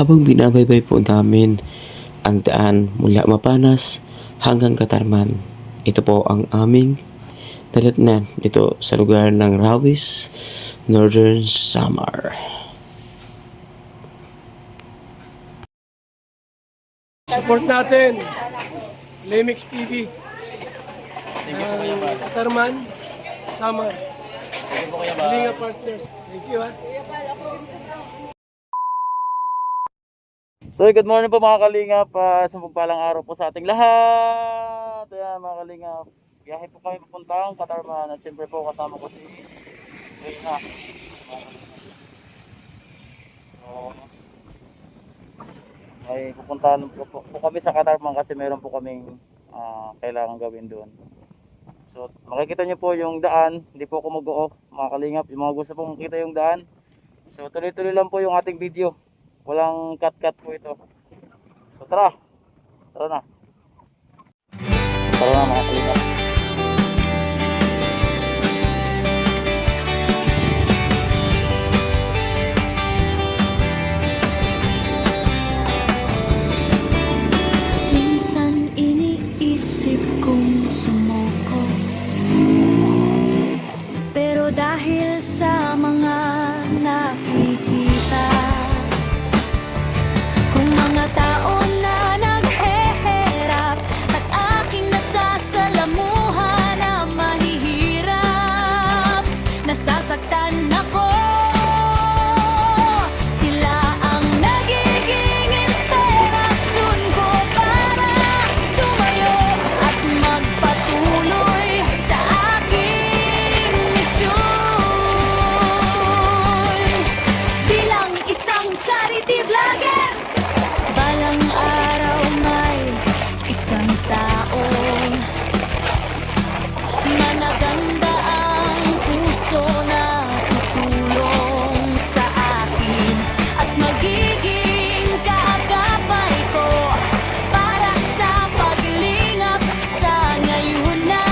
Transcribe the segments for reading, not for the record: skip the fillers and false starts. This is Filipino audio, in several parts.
Habang binabaybay po namin ang daan mula Mapanas hanggang Katarman. Ito po ang aming dalatnan dito sa lugar ng Rawis, Northern Samar. Support natin, Lemix TV, Katarman, Samar, Kalinga Partners. Thank you ha. So good morning po mga kalingap, sa pagpalang araw po sa ating lahat. Ayan mga kalingap, biyahe po kami papuntang Katarman at siyempre po kasama ko si Reyna. So, may pupuntahan po kami sa Katarman kasi meron po kaming kailangan gawin doon. So makikita nyo po yung daan, hindi po ako mag-o-off mga kalingap. Yung mga gusto pong makita yung daan, so tuloy-tuloy lang po yung ating video. Walang cut-cut po ito. So tara. Tara na. Tara na mga kalingap. Minsan iniisip kong sumuko, pero dahil sa mga nakikita kung mga tao na nagheherap at aking nasasalamuhan na mahihirap, nasasaktan ako. Sila ang nagiging inspirasyon ko para tumayo at magpatuloy sa aking misyon. Bilang isang charity vlogger, balang araw may isang taong managanda ang puso na tutulong sa akin at magiging kaagapay ko para sa paglingap sa ngayon na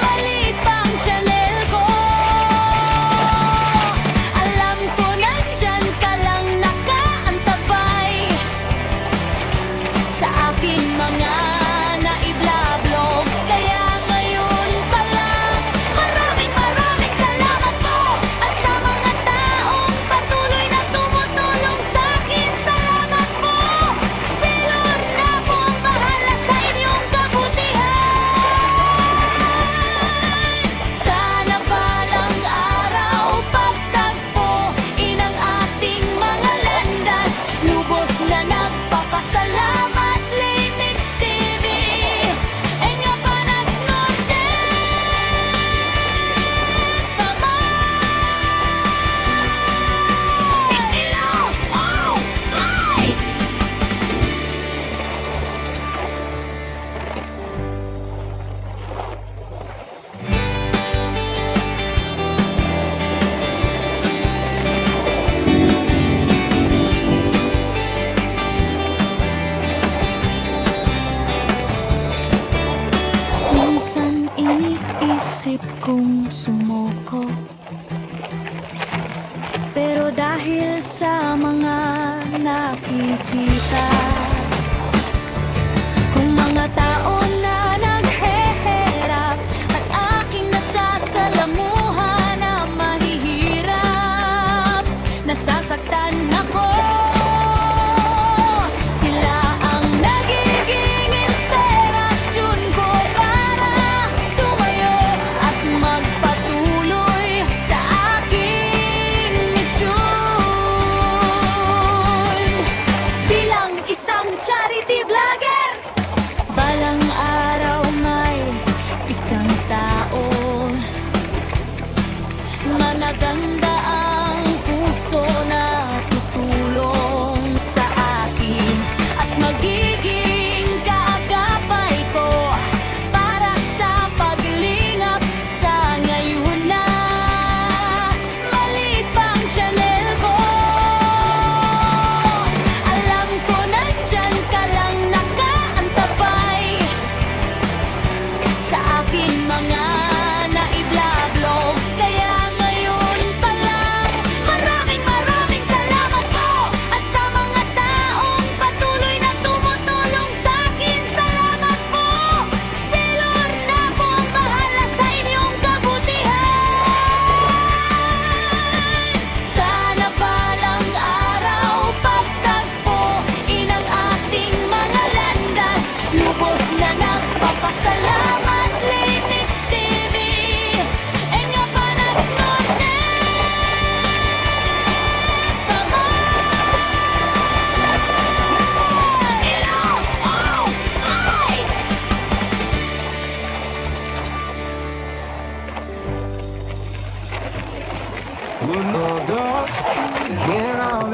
maliit pang channel ko. Alam ko nandyan ka lang nakaantabay sa akin mga naibla-vlogs. Kaya ngayon pa lang, maraming salamat po. At sa mga taong patuloy na tumutulong sa akin, salamat po. Si Lord na po ang bahala sa inyong kabutihan. Sana balang araw pagtagpo inang ating mga landas, lubos na nagpapasalamat Lemix TV, Enya Panas Northern Samar. Hello, all right. Minsan iniisip kong sumuko, pero dahil sa mga nakikita kung mga tao na nagheherap at aking nasasalamuhan na mahihirap, nasasaktan ako. Sila ang nagiging inspirasyon ko para tumayo at magpatuloy sa aking misyon. Bilang isa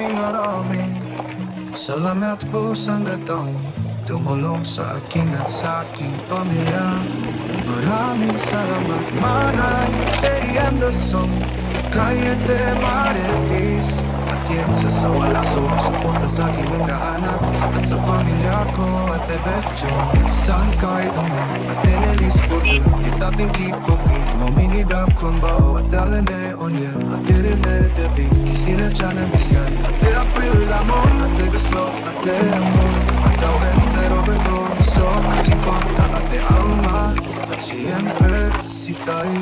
maraming salamat po sa gatong tumulong sa akin at sa aking pamilya. Maraming salamat, Manay Terian the song kaya te maritis. At yan sa wala suporta sa aking mga anak at sa pamilya ko at Ebetyo. Saan kayo naman at Enelis po din kita pinggit po din maminidap kong bao at alene onyan at dirine debi kisina dyan ang bisyan at te April lamon at te Gaslo at te Amor at Tawin te Roberto Miso at si Conta at te Alma at siyempre si Tay.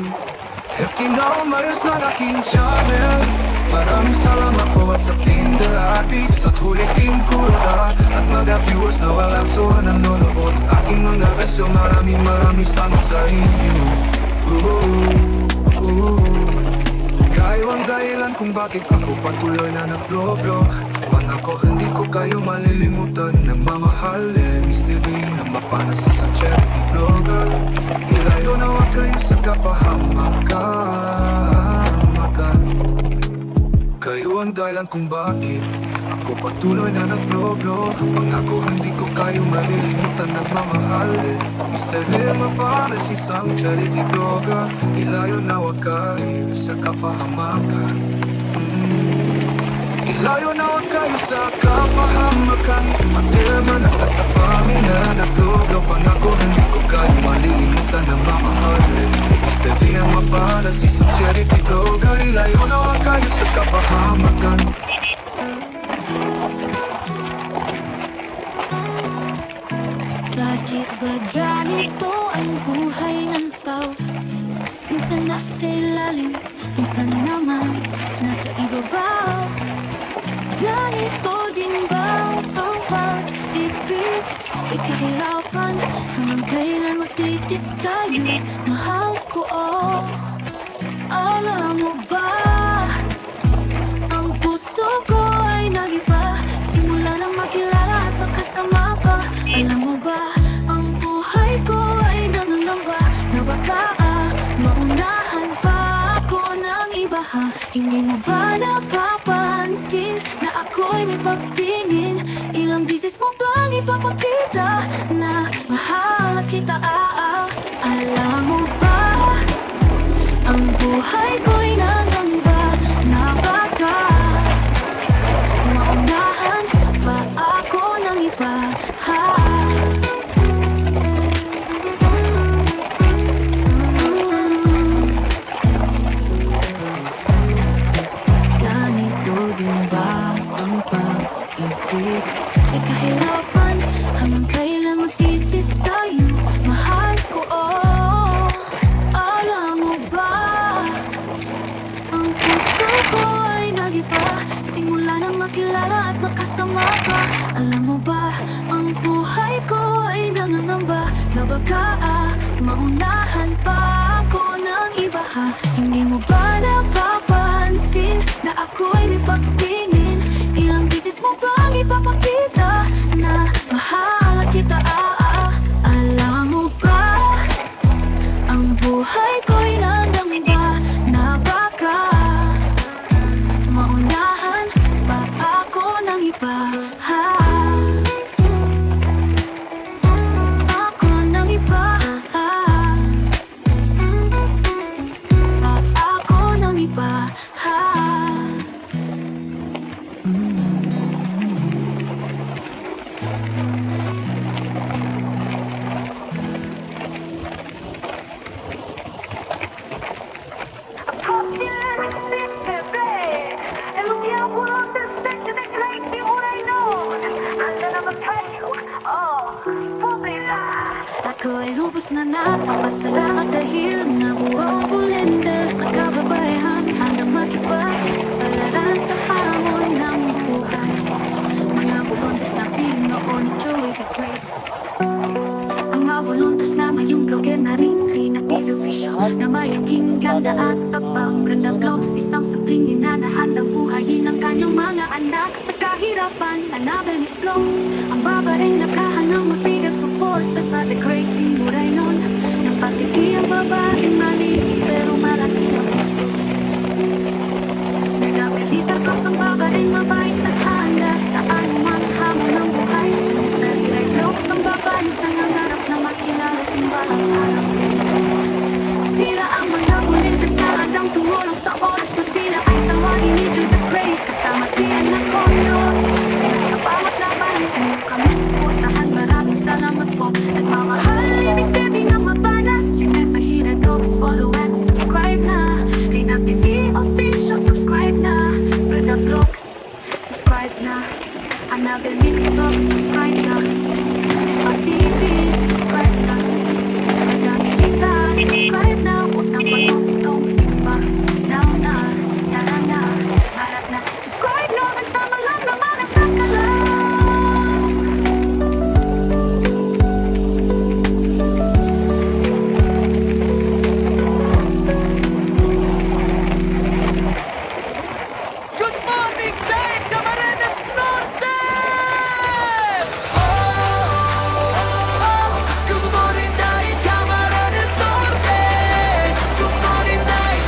Hefty na umayos ng aking channel. Maraming salamat po at sa Tinder Addicts at huliting kuroda at mga viewers na walang suha nanonood. Aking mga beso, maraming salamat sa inyo. Kayo ang dahilan kung bakit ako patuloy na nag-vlog. Pangako hindi ko kayo malilimutan na mamahalin. Mr. V na mapanas sa charity vlogger. Ilayo na wag kayo sa kapahamakan. Kayo ang dahilan kung bakit ako patuloy na nag-vlog. Pangako hindi ko kayo malilimutan na mamahalin. Mr. V mapanas isang charity vlogger. Ilayo na wag kayo sa kapahamakan. Ilayo na wag kayo sa kapahamakan. Magdirman at sa pamilya nag-vlog. Pangako hindi ko kayo malilimutan na mamahalin. Mr. V ang mapanas isang charity vlogger. Ilayo na wag kayo sa kapahamakan. Bakit ba ganito ang buhay ng tao? Minsan nasa ilalim, minsan naman nasa ibabaw. Ganito din ba ang pag-ibig? Ikahirapan hanggang kailan magtitis sa'yo, mahal ko, oh. Alam mo ba, ang puso ko ay nag-iba simula nang makilala at magkasama ka. Alam mo ba, ang buhay ko ay nangangamba na baka maunahan pa ako ng iba, ha? Hindi mo ba napapansin na ako'y may pagtingin? Ilang bisis mo bang ipapakita na mahal kita, Alam mo ba, ang buhay ko'y nangangamba na baka maunahan pa ako ng iba, ha? Ganito din ba ang pag-ibig? Ay kahirapan hanggang kailan magtitis sa'yo, mahal ko, oh. Alam mo ba, ang puso ko ay nag-iba simula nang makilala at makasama ka. Alam mo ba, ang buhay ko ay nangangamba na baka maunahan pa ako ng iba, ha? Hindi mo ba napapansin na ako'y may pagtingin? Ilang bisis mo bang ipapakita na mahal kita, Alam mo ba, ang buhay ko'y nangangamba na baka maunahan pa ako ng iba, ha? Ako ng iba, ha? Ako ng iba, ha? Ako ay lubos na napapasalamat dahil nabuo ang bulenders. Nagkababayan hanggang makipag sa palaran sa hamon ng buhay. Mga volunteers na Pinoon ni Joey the Great. Ang mga volunteers na ngayong blogger na rin creative official na may aking ganda at tapang Brenda Vlogs. Isang supling ninanahan ng buhayin ng kanyang mga anak sa kahirapan. Anabel Miss Vlogs, ang babaeng nakahanang magbigay suporta sa The Great Timuray nun. Nang pati ang babaeng maliit pero malaki ang puso. Nagapilitan ko sa babaeng mabait na subscribe na. Another mix box, subscribe na. Pag TV, subscribe na. Madami kita, subscribe na. Utang patong-itong iba. Now na, tara na, harap na. Subscribe na, magsama lang naman ang sakalam. Good morning, Dave Camarines Norte! Good morning, Dave Camarines Norte! Good morning, Dave!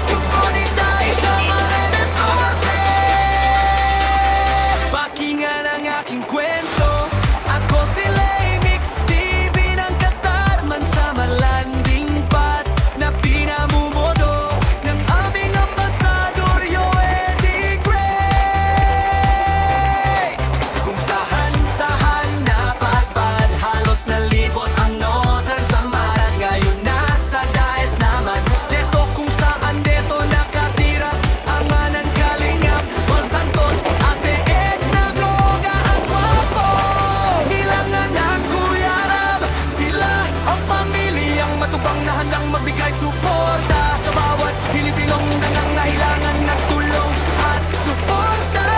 Good morning, Dave Camarines Norte! Pakinggan ang aking kwento. Ako si Lay Mix TV ng Katarman sa malanding pat na pinamumuno ng aming ambasador Eddie Gray. Kung sahan-sahan napadpad, halos nalipot ang notar sa marat. Ngayon nasa diet naman, deto kung saan deto nakatira ang anang kalingap. Juan Santos, Ate Edna Bloga at Guapo. Ilang anak, Kuya Rab, sila ang pamilyang matubang na handang magbigay suporta sa bawat hilibilong na nangangailangan ng tulong at suporta.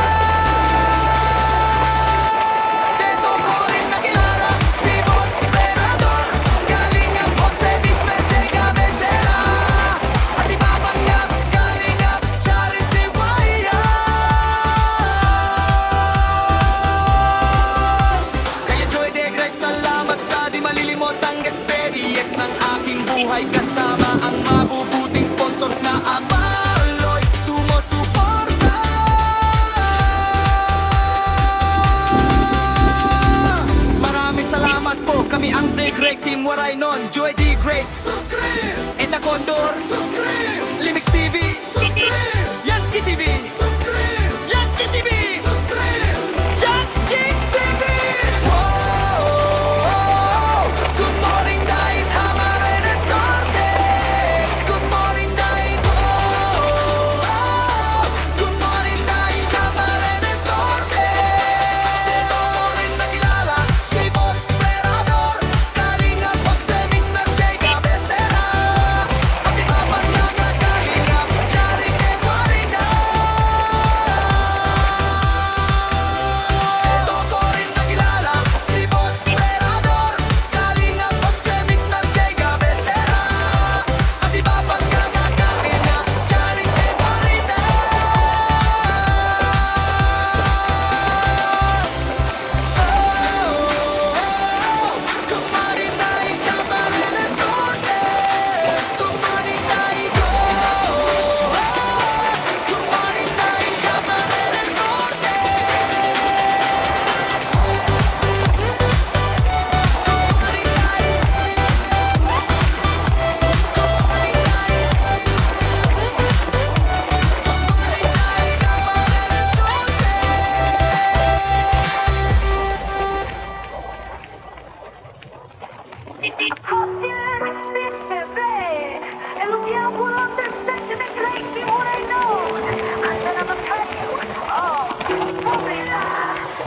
Dito ko rin nakilala si Boss Perador, Kalingap Jose Mr. J. Cabecera, at iba pang nga Kalingap Charity Waya. Kaya Joy de Greg, salamat sa di malilimot ang experience ng aking buhay. Kasama ang mabubuting sponsors na Abaloy sumusuporta. Maraming salamat po, kami ang The Great Team. Waray nun, Joy D. Great, subscribe! Edna Condor, subscribe! Limix TV, subscribe! Yansky TV, subscribe! Yansky TV, subscribe! Yansky TV! Whoa! Good morning, Dave Camarines Norte! Good morning, Dave! Good morning, Dave Camarines Norte! Dito ko rin nakilala si Boss Perador, Kalingap Jose Mr. J. Cabecera, at iba pang mga Kalingap Charity Waya. Dito ko rin nakilala si Boss Perador, Kalingap Jose Mr. J. Cabecera, at iba pang mga Kalingap Charity Waya. Good morning, Dave Camarines Norte! Good morning, Dave! Good morning, Dave Camarines Norte!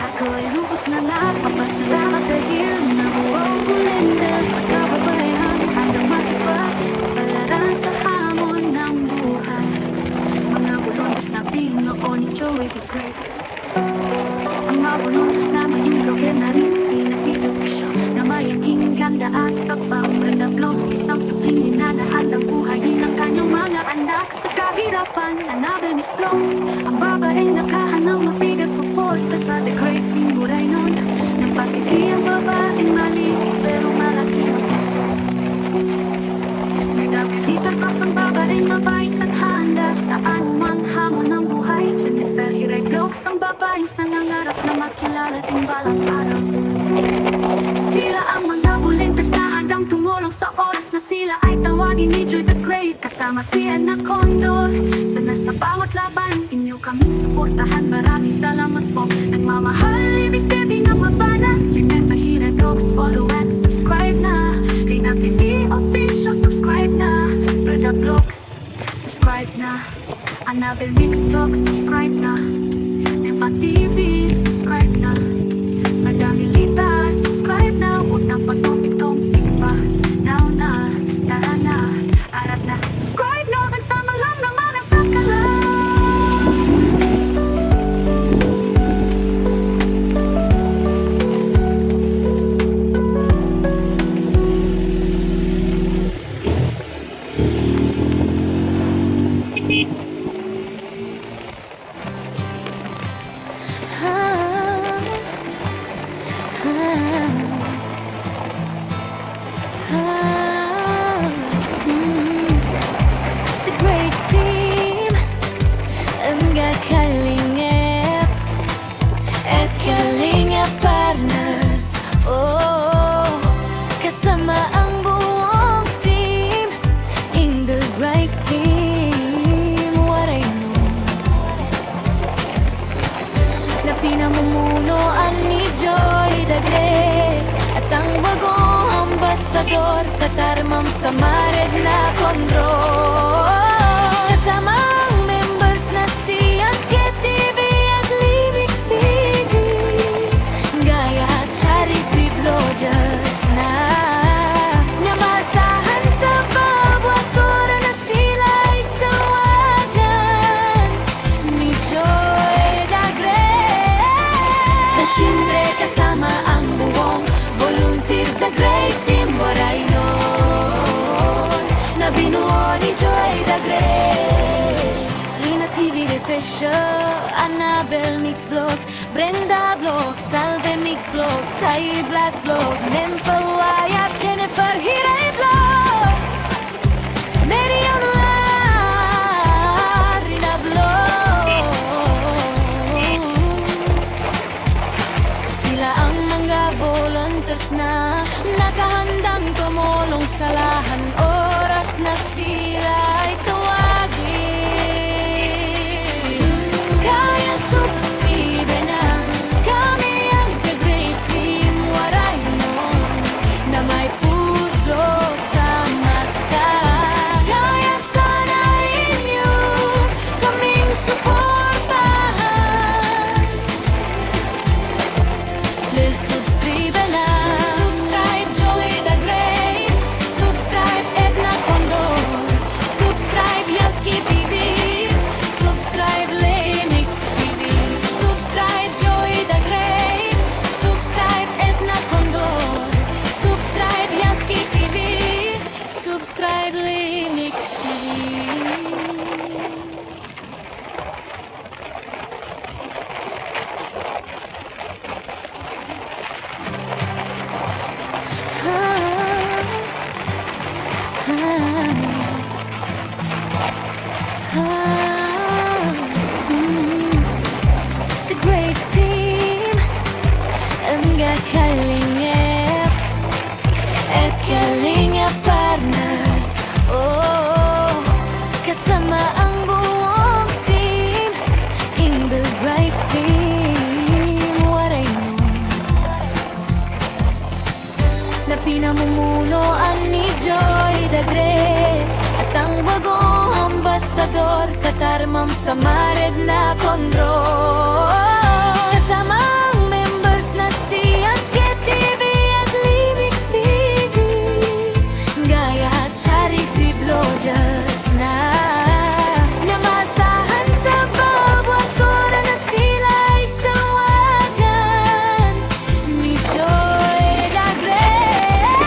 Ako ay lubos na nagpapasalamat dahil nabuong bulendas at kababayan hanggang makipag sa palaran sa hamon ng buhay. Mga bulundas na Pinoon ni Joey the Great. Ang mga bulundas na ngayong blogger na rin ay nag-i-official na mayangking ganda at kapang Brenda Vlogs, isang supling na nahandang buhayin ang kanyang mga anak sa kahirapan. Another Miss Vlogs, ang babaeng nakahanang mabigat suporta sa The Great Team. Buray nun, nagpatifi ang babaeng maliit pero malaki ang puso. Nagabilitar pa sa babaeng mabait at handa sa anumang hamon ng buhay. Jennifer Hiray Vlogs, ang babaeng nangangarap na makilala din balang araw. Sila ang mga bulintas na handang tumulong sa oras na sila ay tawagin ni Joy the Great. Kasama si Edna Condor, sana sa bawat laban inyo kaming suportahan. Maraming salamat po, nagmamahal Ibis TV ng mabanas. Jennifer Hiray Vlogs, follow and subscribe na. Rina TV Official, subscribe na. Brenda Vlogs, subscribe na. Annabelle Mix Vlog, subscribe na. Nefa TV, subscribe na. Madami Lita, subscribe na. Huwag nang patumpik-tumpik pa. Now na, tara na, arat na. Subscribe na, nagsama lang naman ang sakalan. The great team Enggak kalingap At kalingap partners Oh, kasama ang buong team In the right team What I know Na pinamumunuan ni Joy the Great At ang bagong ambasador Katarmam sa Mared na Kondro Kasama ang members na si Aske TV at Libix TV Gaya at Charity Vloggers na Namasahan sa bawat tura na sila'y tawagan Ni Joy the Great Na siyempre kasama ang buong volunteers the great team What I know Na binuo ni Joy the Great Rina TV Refresher Annabelle Mix Vlog Brenda Vlog Salve Mix Vlog Tai Blast Vlog Nympha Wyatt Jennifer Hiray Vlog Marion Rina Vlog Sila ang mga volunteers na nakahandang tumulong sa lahan oras na sila ay tawagin. Kaya subscribe na kami ang The Great Team. What I know na may puso sa masa. Kaya sana inyo kaming suportahan. Lil subscribe na. Subscribe Joy the Great. Subscribe Edna Condor. Subscribe Yansky TV. Subscribe Lenix TV. Subscribe Joy the Great. Subscribe Edna Condor. Subscribe Yansky TV. Subscribe Lenix TV. The great team Enggak kalingap At kalingap partners Oh, kasama ang buong team In the right team What I know Na pinamumunuan ni Joy the Great At ang bagong ambasador Katarmam sa Mared na Kondro Kasama ang members na si Aske TV at Libix TV Gaya at Charity Vloggers na Namasahan sa bawat tura na sila'y tawagan Ni Joy the Great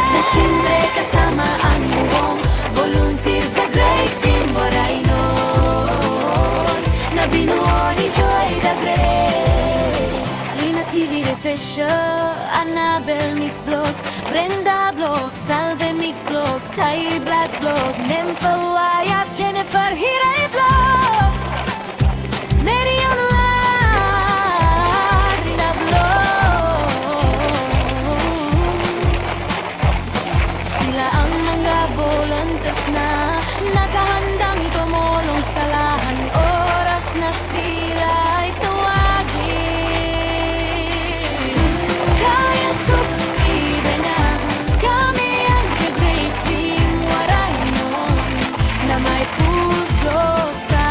Na siyempre kasama ang buong volunteers the great team What I know Na binuo ni Joy the Great Rina TV Refresher Annabelle Mix Vlog Brenda Vlog Salve Mix Vlog Tai Blast Vlog Nympha Wyatt Jennifer Hiray Vlog Marion Rina Vlog Sila ang mga volunteers na nakahandang tumulong sa lahan oras na sila ay tawagin. Kaya subscribe na kami ang The Great Team. What I know na may puso sa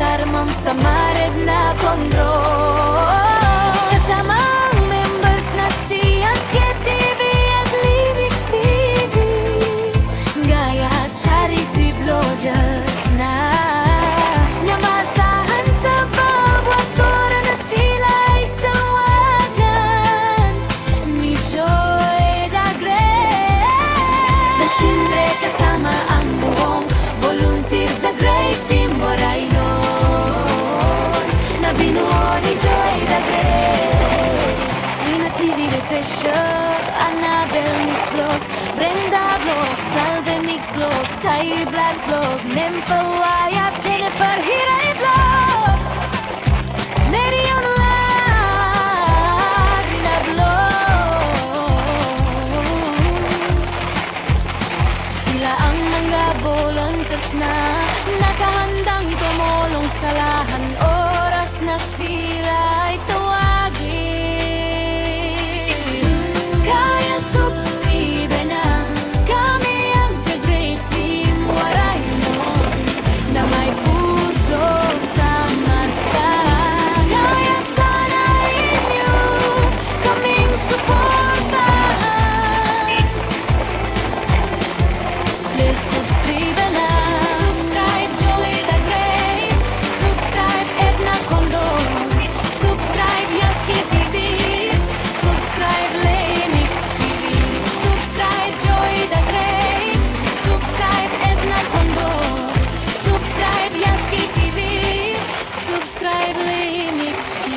katarmang sa mared na kontrol. Kasama ang members na si Asket TV at Libix TV, gaya at charity vloggers na namasahan sa bawat tora na sila ay tawagan ni Joy Dagre. Na siyempre kasama ang buong volunteers, the great team Waray yun na binuo ni Joy Dagre. Ina TV Refresher, Annabel Mix Blog, Brenda Blog, Salve Mix Blog, Tai Blast Blog, Nympha Wyatt, Jennifer Hiray Blog, Marion Lagrina Blog. Sila ang mga volunteers na nakahandang tumulong sa lahan oras na sila ay tawagin. Kaya subscribe na kami ang The Great Team Waray nun na may puso sa masa. Kaya sana inyo kaming suportahan. Please subscribe na. Subscribe Joy the Great. Subscribe Edna Condor. Subscribe Yaski TV. Subscribe Lemix TV. Subscribe Joy the Great. Subscribe Edna Condor. Subscribe Yaski TV. Subscribe Lemix TV.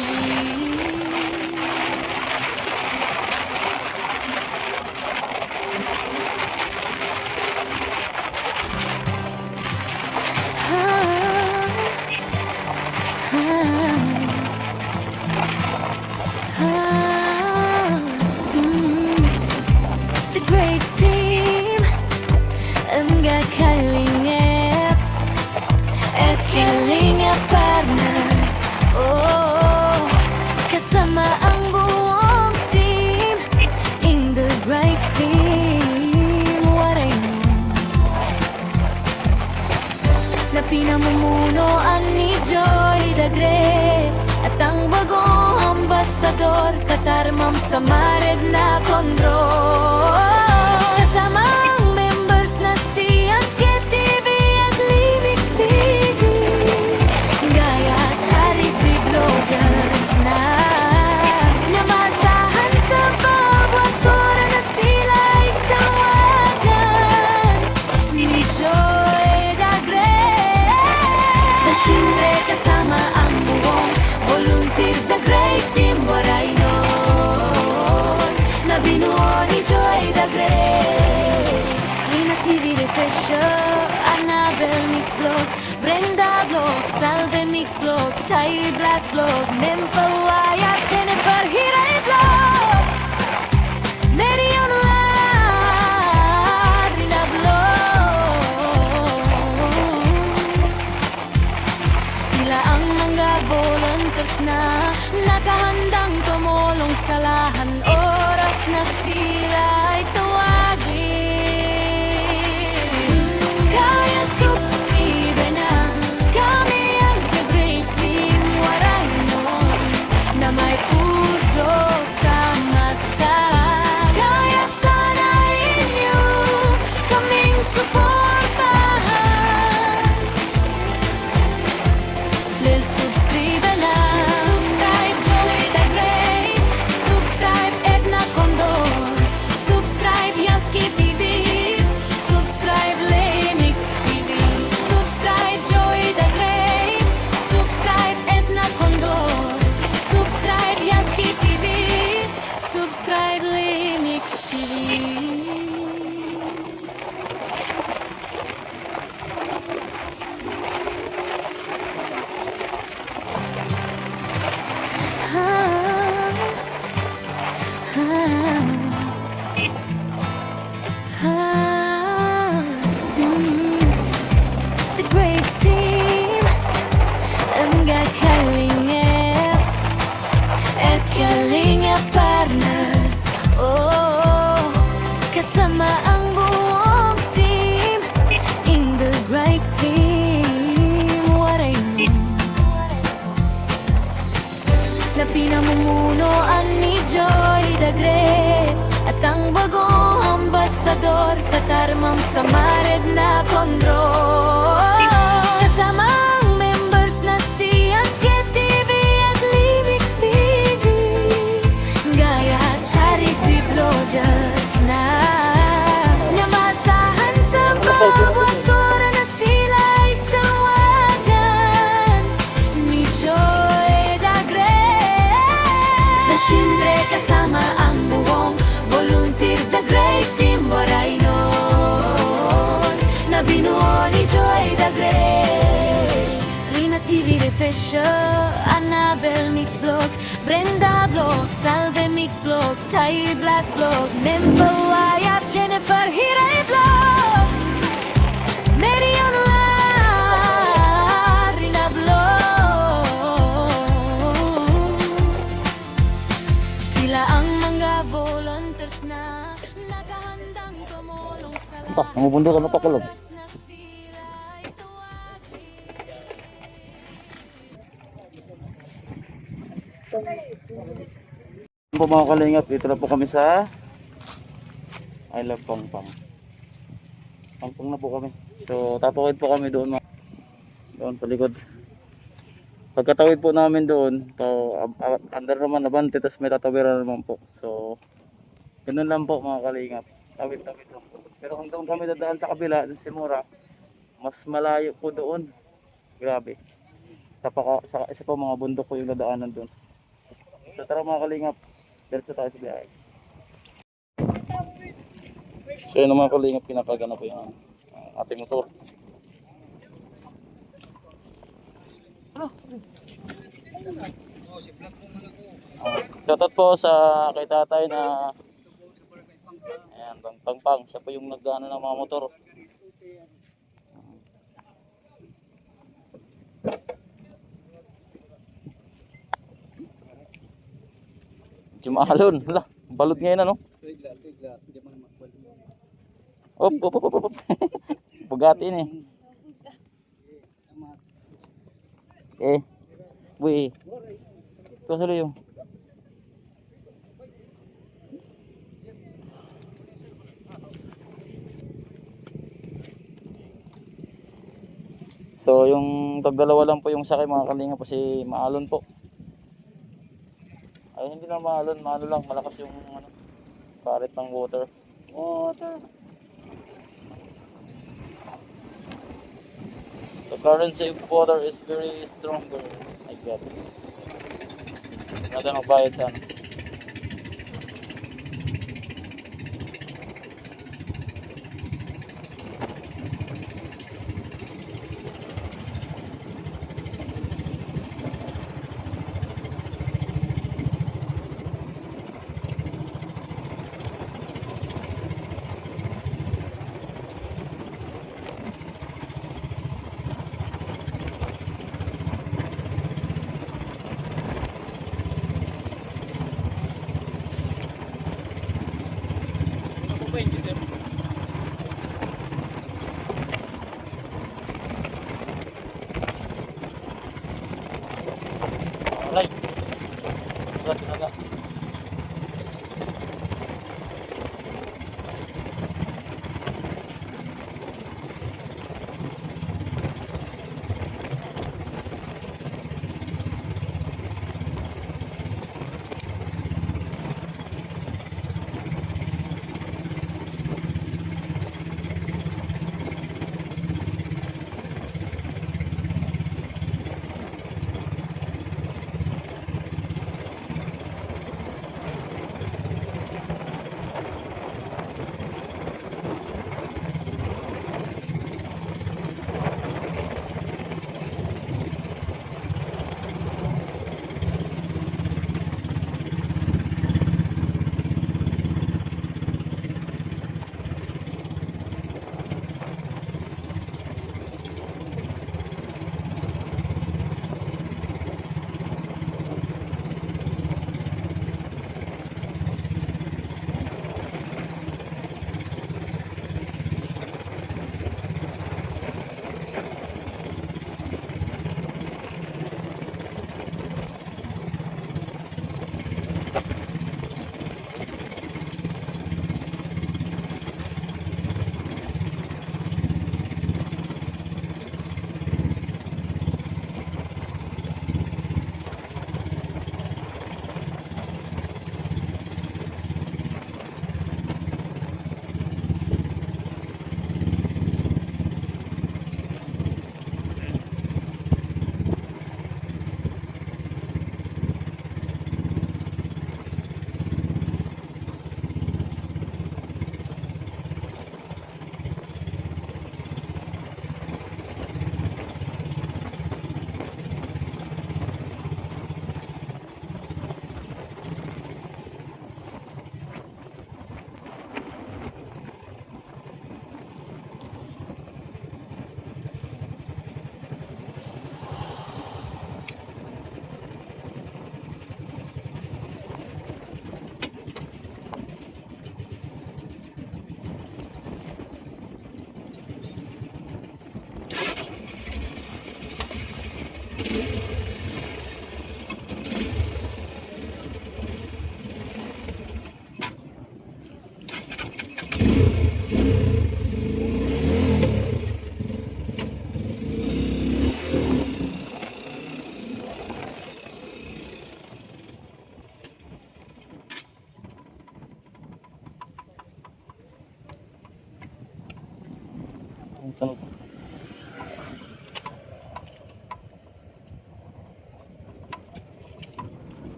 The great team ang kakalingap at kalingap partners. Oh, kasama ang buong team in the right team. What I know na pinamumunuan ni Joy Dagre at ang bagong ambasador, katarmam sa mared na kontrol. Kasama ang members na si Asket TV at Libix TV, gaya at charity vloggers na namasahan sa bawat tora na sila ay tawagan ni Joy Dagre. Na siyempre kasama ang buong volunteers, the great team Waray yun na binuo ni Joy Dagre. Ina TV Refresher, Annabel Mix Blog, Brenda Blog, Salve Mix Blog, Tai Blast Blog, Nympha Wyatt, Jennifer Hiray Blog, Marion Lagrina Blog. Sila ang mga volunteers na nakahandang tumulong sa lahan oras na sila ay tawagin. Kaya subscribe na kami ang The Great Team Waray nun na may puso sa masa. Kaya sana inyo kaming suportahan. Please subscribe na. Subscribe Joy the Great. Subscribe Edna Condor. Dagre at ang bagong ambasador Katarmang Samared na Kondro. Kasama ang members na si Asket TV at Limix TV, gaya at Charity Vloggers na namasahan sa bawat kora na sila ay tawagan ni Joy Dagre. Na siyempre kasama ang buong volunteers, the great team Boraynon na binuo ni Joy Dagre. Rina TV Refresher, Annabel Mix Vlog, Brenda Vlog, Salve Mix Vlog, Tai Blast Vlog, Nympha Wyatt, Jennifer Hiray Vlog, Marion La, Rina Vlog. Sila ang mga volunteers na nakahandang tumulong sa Pa, namubundok ano pa kulog. lakas na sila'y tuwagi. Po mga kalingap, dito na po kami sa I Love Pangpang. Pangpang na po kami. So tatawid po kami doon doon sa likod. Pagkatawid po namin doon, so under naman Abante, tapos may tatawiran naman po. So ganun lang po mga kalingap. Tawid-tawid lang po. Pero kung doon kami dadaan sa kabila, sa Simura, mas malayo po doon. Grabe. Sa isa po mga bundok po yung dadaanan doon. So tara mga kalingap, diretso tayo sa biyahe. So yun mga kalingap, pinapagana po yung ating motor. Shoutout po sa kay tatay na ayan, Pangpang. Siya po yung nagdano ng mga motor. Jumalon, wala. Balot ngayon ano? Op. Bugatti ini. Wih. Ito sila yung. So yung tagdalawa lang po yung sakay mga kalinga po si Maalon po. Ay hindi na Maalon, maano lang, malakas yung ano, current ng water. The currency of water is very stronger. Like that. Nada magbayad sa ano.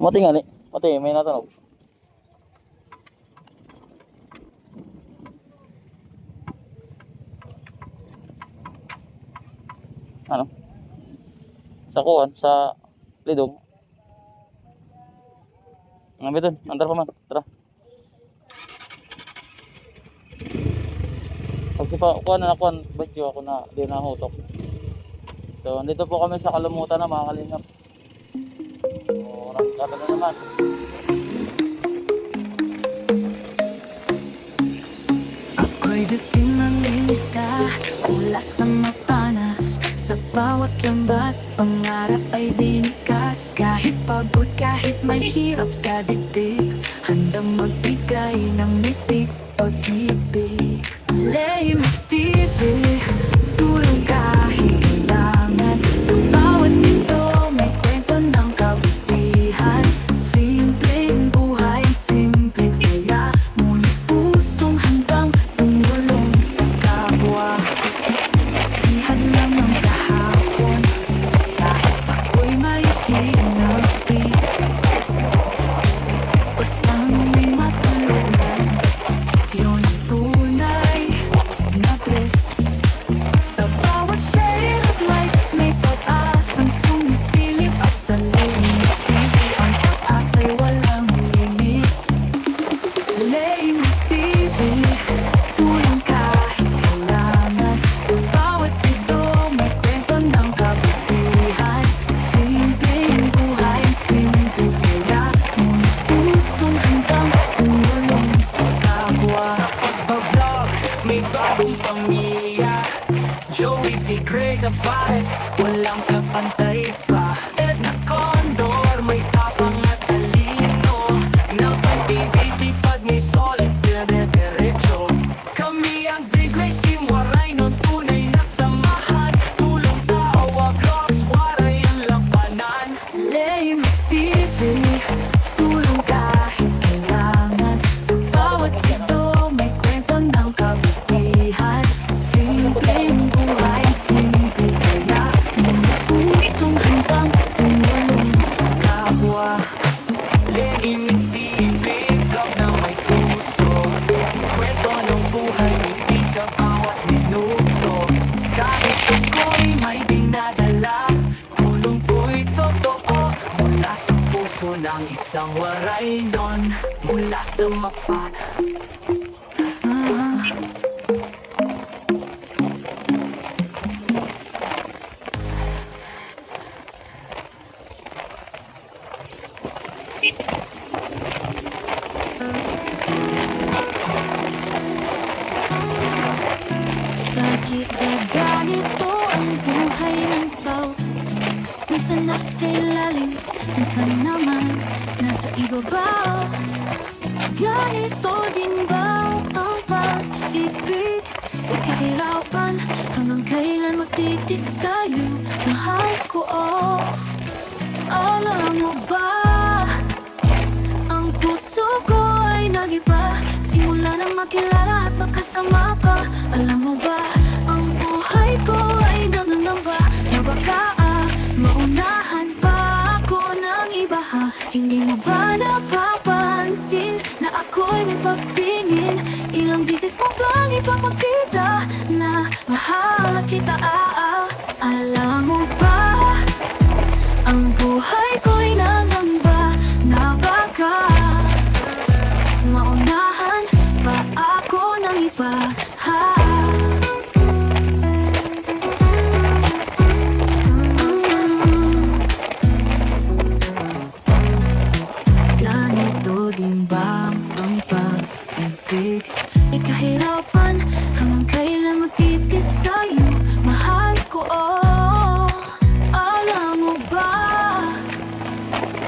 Mati nga ni. Mati, may natunog. Ano? Sa kuwan, sa lidong. Ang bitin, andar pa man. Tara. Pag pa kuwan na nakuwan, badyo ako na di na hutok. So, dito po kami sa Kalumutan na mga kalingap. O, nakikita na naman. Ako'y dating mangingisda mula sa mapanas. Sa bawat lambat, pangarap ay binikas. Kahit pagod, kahit may hirap sa dibdib, handang magbigay ng mitig pag-ibig. Laymax TV, tulong kahit kailangan. Sa bawat ito, may kwento ng kabutihan. Simpleng buhay, simpleng saya. Ngunit pusong handang tumulong sa kapwa. Ihag lang ng kahapon, kahit ako'y may hinapis. Bastang may matulungan, yun ang tunay na bliss. Sa bawat shade of light, may pag-asang sumisilip. At sa Laymax TV, ang pag-asa'y walang limit. Laymax TV, tulong kahit kailangan. Sa bawat ito, may kwento ng kabutihan. Simpleng buhay, simpleng saya. Ngunit pusong handang tumulong sa kapwa. Sa pagbablog, may bagong pamilya. Joey D. Gray sa vibes, walang kapantay pa. Edna Condor, may tapang at talino. Nelson TV, sipag may solid, dire-diretso. Kami ang The Great Team, waray nun tunay na samahan. Tulong tawa, vlogs, waray ang labanan. Laymax TV, tulong kahit kailangan. Sa bawat ito, may kwento ng kabutihan. Simpleng buhay, simpleng saya. Ngunit pusong handang tumulong sa kapwa. Laymax TV, vlog na may puso. Kwento ng buhay, ngiti sa bawat minuto. Kahit ako'y may dinadala, tulong ko'y totoo. Mula sa puso ng isang waray nun, mula sa mapana. Bakit ba ganito ang buhay ng tao? Minsan nasa ilalim, minsan naman nasa ibaba. Ganito din ba ang pag-ibig? Ikahirapan hanggang kailan magtitis sa'yo? Mahal ko, oh. Alam mo ba, ang puso ko ay nag-iba simula nang makilala at makasama ka. Alam mo ba, ang buhay ko ay nangangamba na baka maunahan pa ako ng iba, ha? Hindi mo ba napapansin na ako'y may pagtingin? Ilang bisis mo bang ipapakita na mahal kita, Alam mo ba, ang buhay ko'y nangamba na baka maunahan pa ako ng iba, ha? Ganito din ba ang pag-ibig? Ikahirapan hanggang kailan magtitis sa'yo? Mahal ko, oh. Alam mo ba,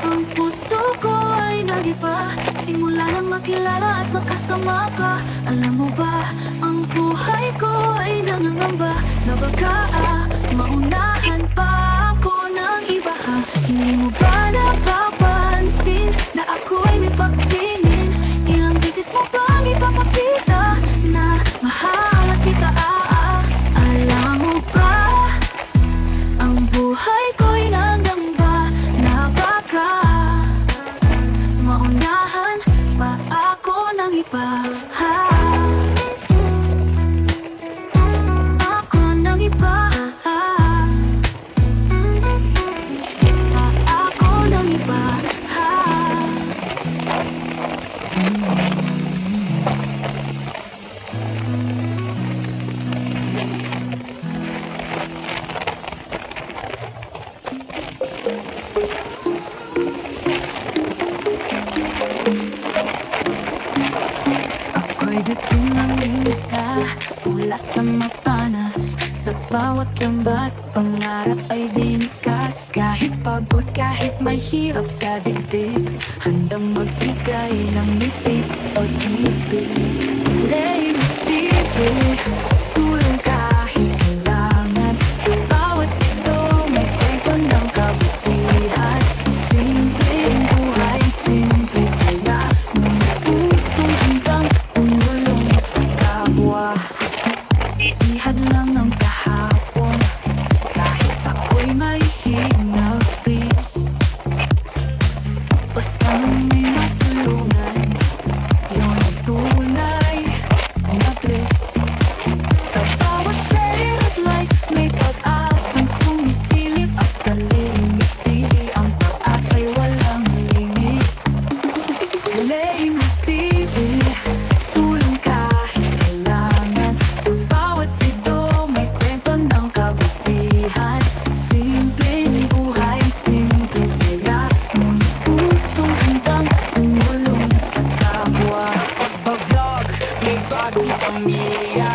ang puso ko ay nag-iba simula nang makilala at makasama ka. Alam mo ba, ang buhay ko ay nangangamba na baka maunahan pa ako ng iba, ha? Hindi mo ba napapansin na ako'y may pagtingin? Ilang bisis mo bang ipapakita na mahal kita, Alam mo ba, ang buhay ko'y nangangamba na baka bawat lambat, pangarap ay dinikas. Kahit pagod, kahit may hirap sa dibdib, handang magbigay ng ngiti o ibig. Laymax TV, tulong kahit kailangan. Sa bawat ito, may kwento ng kabutihan. Simpleng buhay, simpleng saya, ngunit pusong handang tumulong sa kapwa. Ihad lang ang kahapon, kahit ako'y may hinapis. Basta may matulungan, yun ang tunay na bliss. Sa bawat share at light, may pag-asang sumisilip. At sa Laymax TV, ang pag-asa'y walang limit. Laymax TV, tulong kahit kailangan. Sa bawat video, may kwento ng kabutihan. Simpleng buhay, simpleng saya, ngunit pusong handang tumulong sa kapwa. Pag-vlog, may bagong pamilya.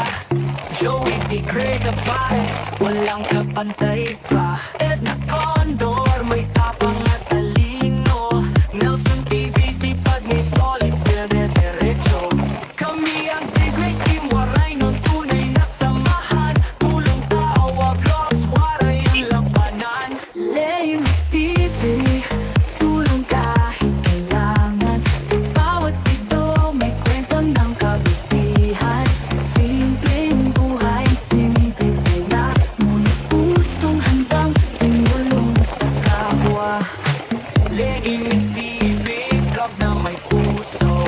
Joey D. Crazy Vibes, walang kapantay pa. Edna Condor, may tapang at talino. Nelson TV, sipag may solid, dire-diretso. Kami ang The-Great Team, waray ng tunay na samahan. Tulong tawa, vlogs, waray ang labanan. Laymax TV, tulong kahit kailangan. Sa bawat video, may kwento ng kabutihan. Simpleng buhay, simpleng saya, ngunit pusong handang tumulong sa kapwa. Laymax TV, vlog na may puso.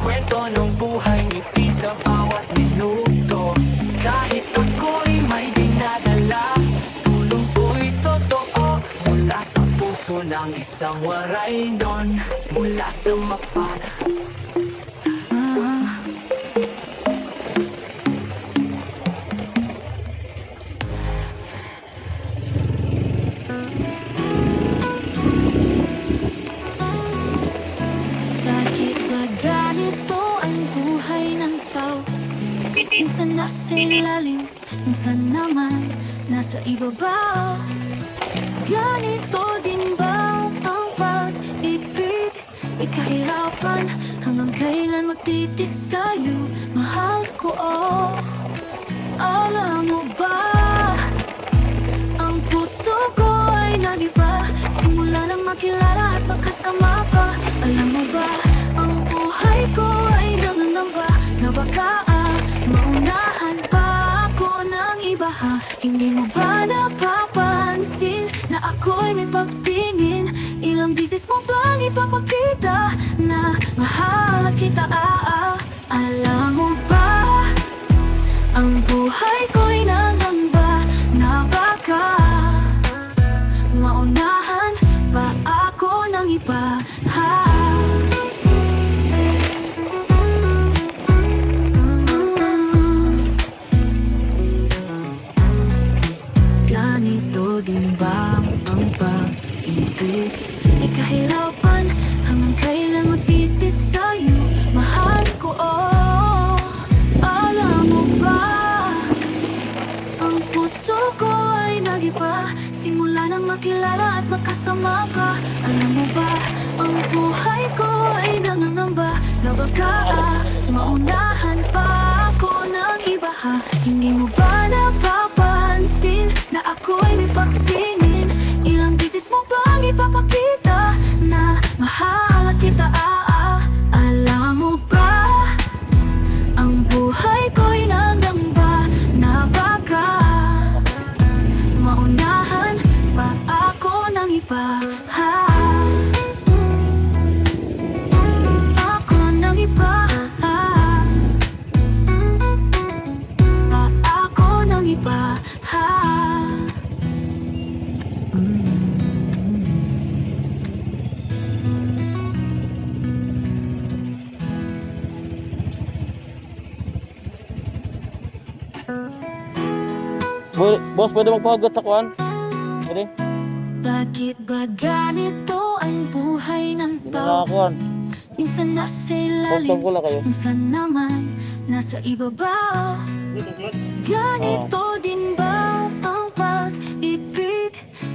Kwento ng buhay, ngiti sa bawat minuto. Kahit ako'y may dinadala, tulong ko'y totoo. Mula sa puso ng isang waray nun, mula sa mapana. Bakit ba ganito ang buhay ng tao? Minsan nasa ilalim, minsan naman nasa ibaba. Ganito din ba ang pag-ibig? May kahirapan, hanggang kailan magtitis sa'yo, mahal ko, oh. Alam mo ba, ang puso ko ay nag-iba simula nang makilala at magkasama pa. Alam mo ba, ang buhay ko ay nangangamba na baka maunahan pa ako ng iba, ha? Hindi mo ba napapansin na ako'y may pagtingin? Ilang bisis mo bang ipapakita na mahal kita, Alam mo ba, ang buhay ko'y nangamba na baka maunahan pa ako ng iba, ha? Ganito din ba ang pag-ibig? May kahirapan, hanggang kailan magtitis sa'yo, mahal ko, oh. Alam mo ba, ang puso ko ay nag-iba simula nang makilala at magkasama ka. Alam mo ba, ang buhay ko ay nangangamba na baka maunahan pa ako ng iba, ha? Hindi mo ba napapansin na ako'y may pagtingin? Ilang bisis mo bang ipapakita na mahal kita, Alam mo ba, ang buhay ko'y nangamba na baka maunahan pa ako ng iba, ha? Ako ng iba, ha? Ako ng iba, ha? Boss, pwede magpahagot sa kuwan? Pwede? Bakit ba ganito ang buhay ng Hindi na tao? nakakuhan. Minsan nasa Buksan ilalim, ko lang kayo. minsan naman nasa ibaba. Ganito din ba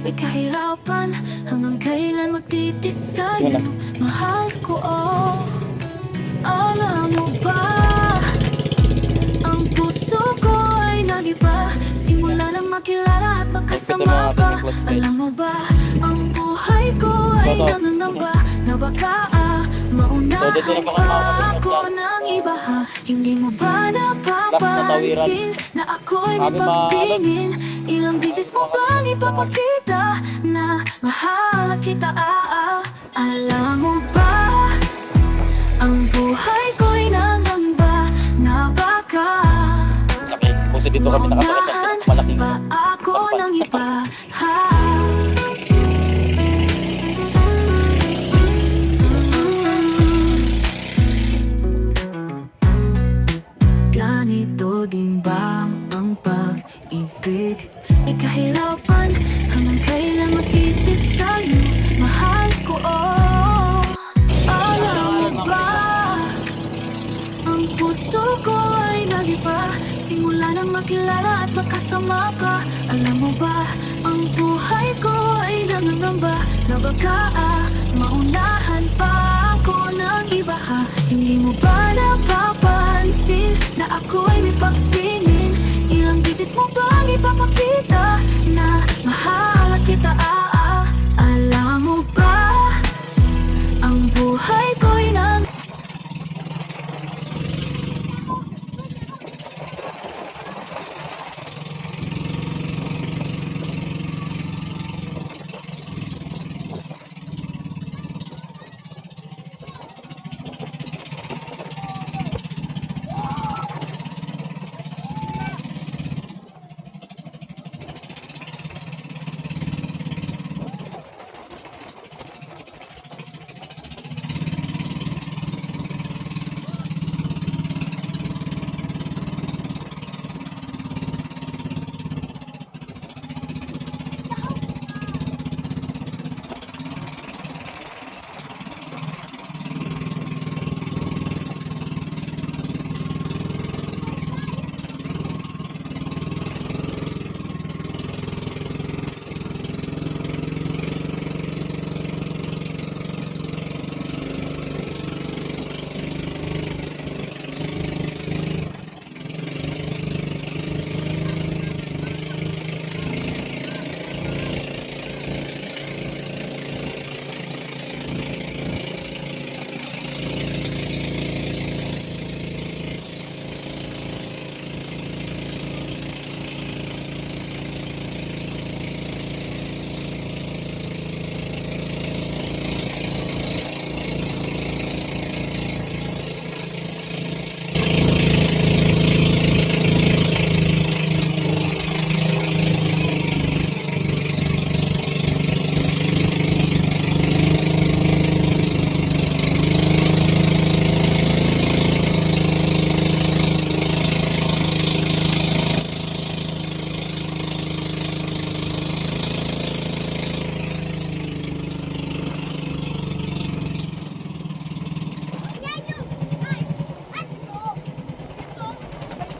may kahirapan. Hanggang kailan magtitis sa'yo, mahal ko, oh. Alam mo ba, ang puso ko ay nag-iba simula nang makilala at magkasama ka. Alam mo ba, ang buhay ko ay nangangamba na baka maunahan pa ako ng iba, ha? Hindi mo ba napapansin na ako'y may pagtingin? Ilang beses mo bang ipapakita na mahal kita, Alam mo ba, ang buhay ko'y nangangamba na baka Okay, punta dito kami nakataka sa maunahan malaking pa ako ng iba, ha? Ganito din ba ang pag-ibig? May kahirapan hanggang kailan magtitis sa'yo, mahal ko, oh. Alam mo ba, ang puso ko ay nag-iba simula nang makilala at makasama ka. Alam mo ba, ang buhay ko ay nangangamba na baka maunahan pa ako ng iba, ha? Hindi mo ba napapansin na ako'y may pagtingin? Ilang beses mo bang ipapakita na mahal kita, Alam mo ba, ang buhay ko'y nang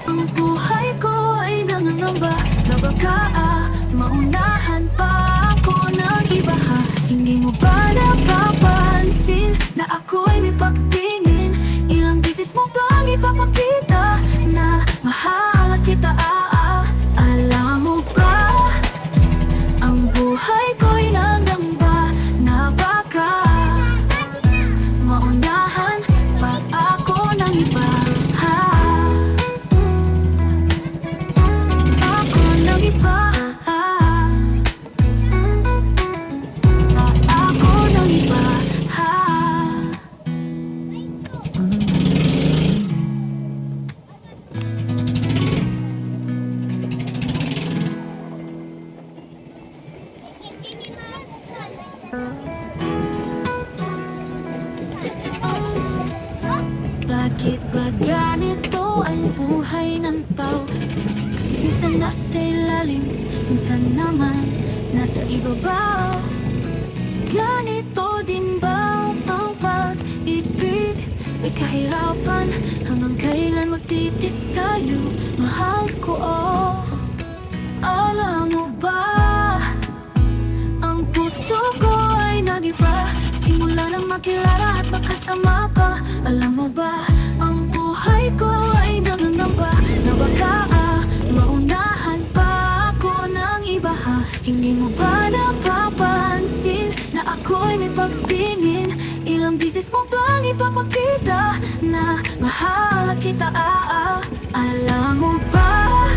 ang buhay ko ay nangangamba na baka maunahan pa ako ng iba, ha? Hindi mo ba napapansin na ako'y may pagtingin? Ilang beses mo bang ipapakita na mahal kita, Alam mo ba, ang buhay ko'y nangangamba na baka maunahan pa ako ng iba, ha? Ako ng iba, ha? Ako ng iba, ha? Bakit ba ganito ang buhay ng tao? Minsan nasa ilalim, minsan naman nasa ibabaw. Ganito din ba ang pag-ibig? May kahirapan hanggang kailan magtitis sa'yo, mahal ko, oh. Alam mo ba, makilala at makasama ka. Alam mo ba, ang buhay ko ay nangangamba na baka maunahan pa ako ng iba ha. Hindi mo ba napapansin na ako'y may pagtingin? Ilang bisis mo bang ipapakita na mahal kita? Alam mo ba,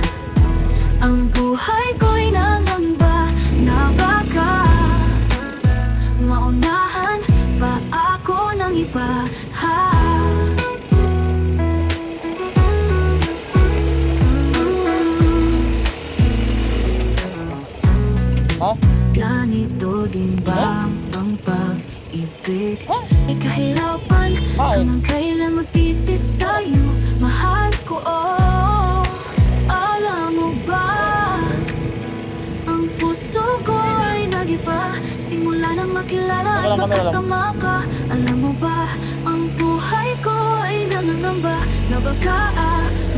ang buhay ko'y nangamba na baka maunahan pa ako ng iba ha. Ha? Ganito din ba ang pag-ibig? May kahirapan hanggang kailan magtitis sa'yo, mahal ko. Alam mo ba, ang puso ko ay nag-iba simula nang makilala at makasama ka. Alam mo ba, ang buhay ko ay nangangamba na baka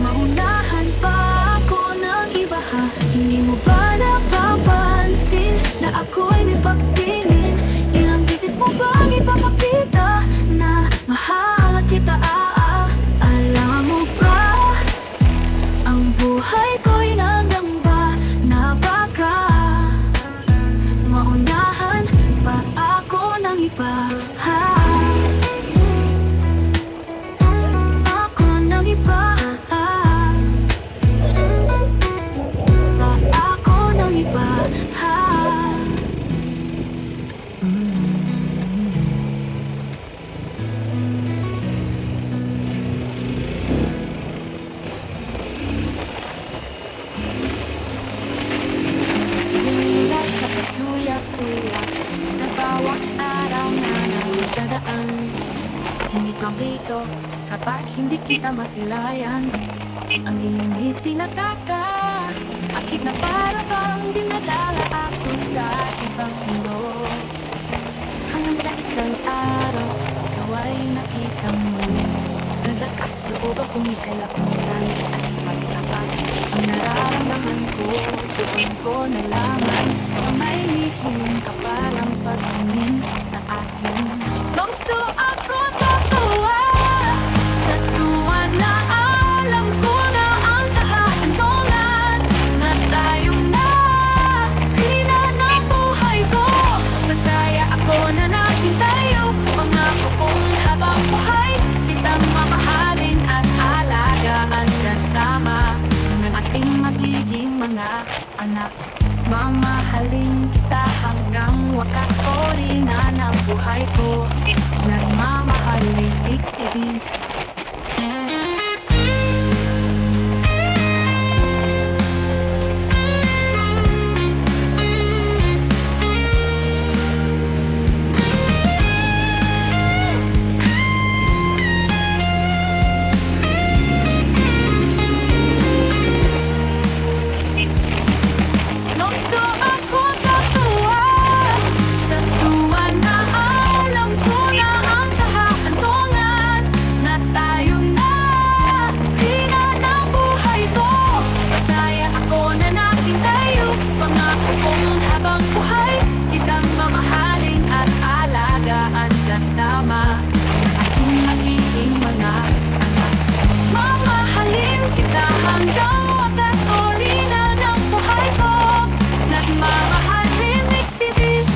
maunahan pa ako ng iba ha. Hindi mo ba napapansin na ako'y may pagtingin? Ilang bisis mo bang ipapakita na mahal kita? Alam mo ba, ang buhay ko'y nangangamba na baka maunahan pa ako ng iba ha. Ako ng iba ha. Pa ako ng iba ha. Simula sa pasuyak-suyak sa bawat araw na nagdadaan. Hindi kompleto kapag hindi kita masilayan. Ang iyong ngiti nakaka akit na para bang dinadala ako sa ibang mundo. Hanggang sa isang araw, ikaw ay nakita mo. Naglakas loob akong ikalakunan at ipagtapat. Ang nararamdaman ko, doon ko nalaman na may lihim ka palang pagtingin sa akin. Bangso ako sa tuwa na alam ko na ang kahantungan na tayong nakina ng buhay ko. Masaya ako na natin tayo, pangako kong habang buhay kitang mamahalin at alagaan kasama ng ating magiging mga anak. Mamahalin kita hanggang wakas o rina ng buhay ko. Nagmamahalin XTVs. Nokso ako sa tuwa na alam ko na ang kahantungan na tayong nakina ng buhay ko. Masaya ako na natin tayo, pangako kong habang buhay kitang mamahalin at alagaan kasama ating magiging mga anak. Mamahalin kita hanggang wakas o rina ng buhay ko. Nagmamahalin XTVs.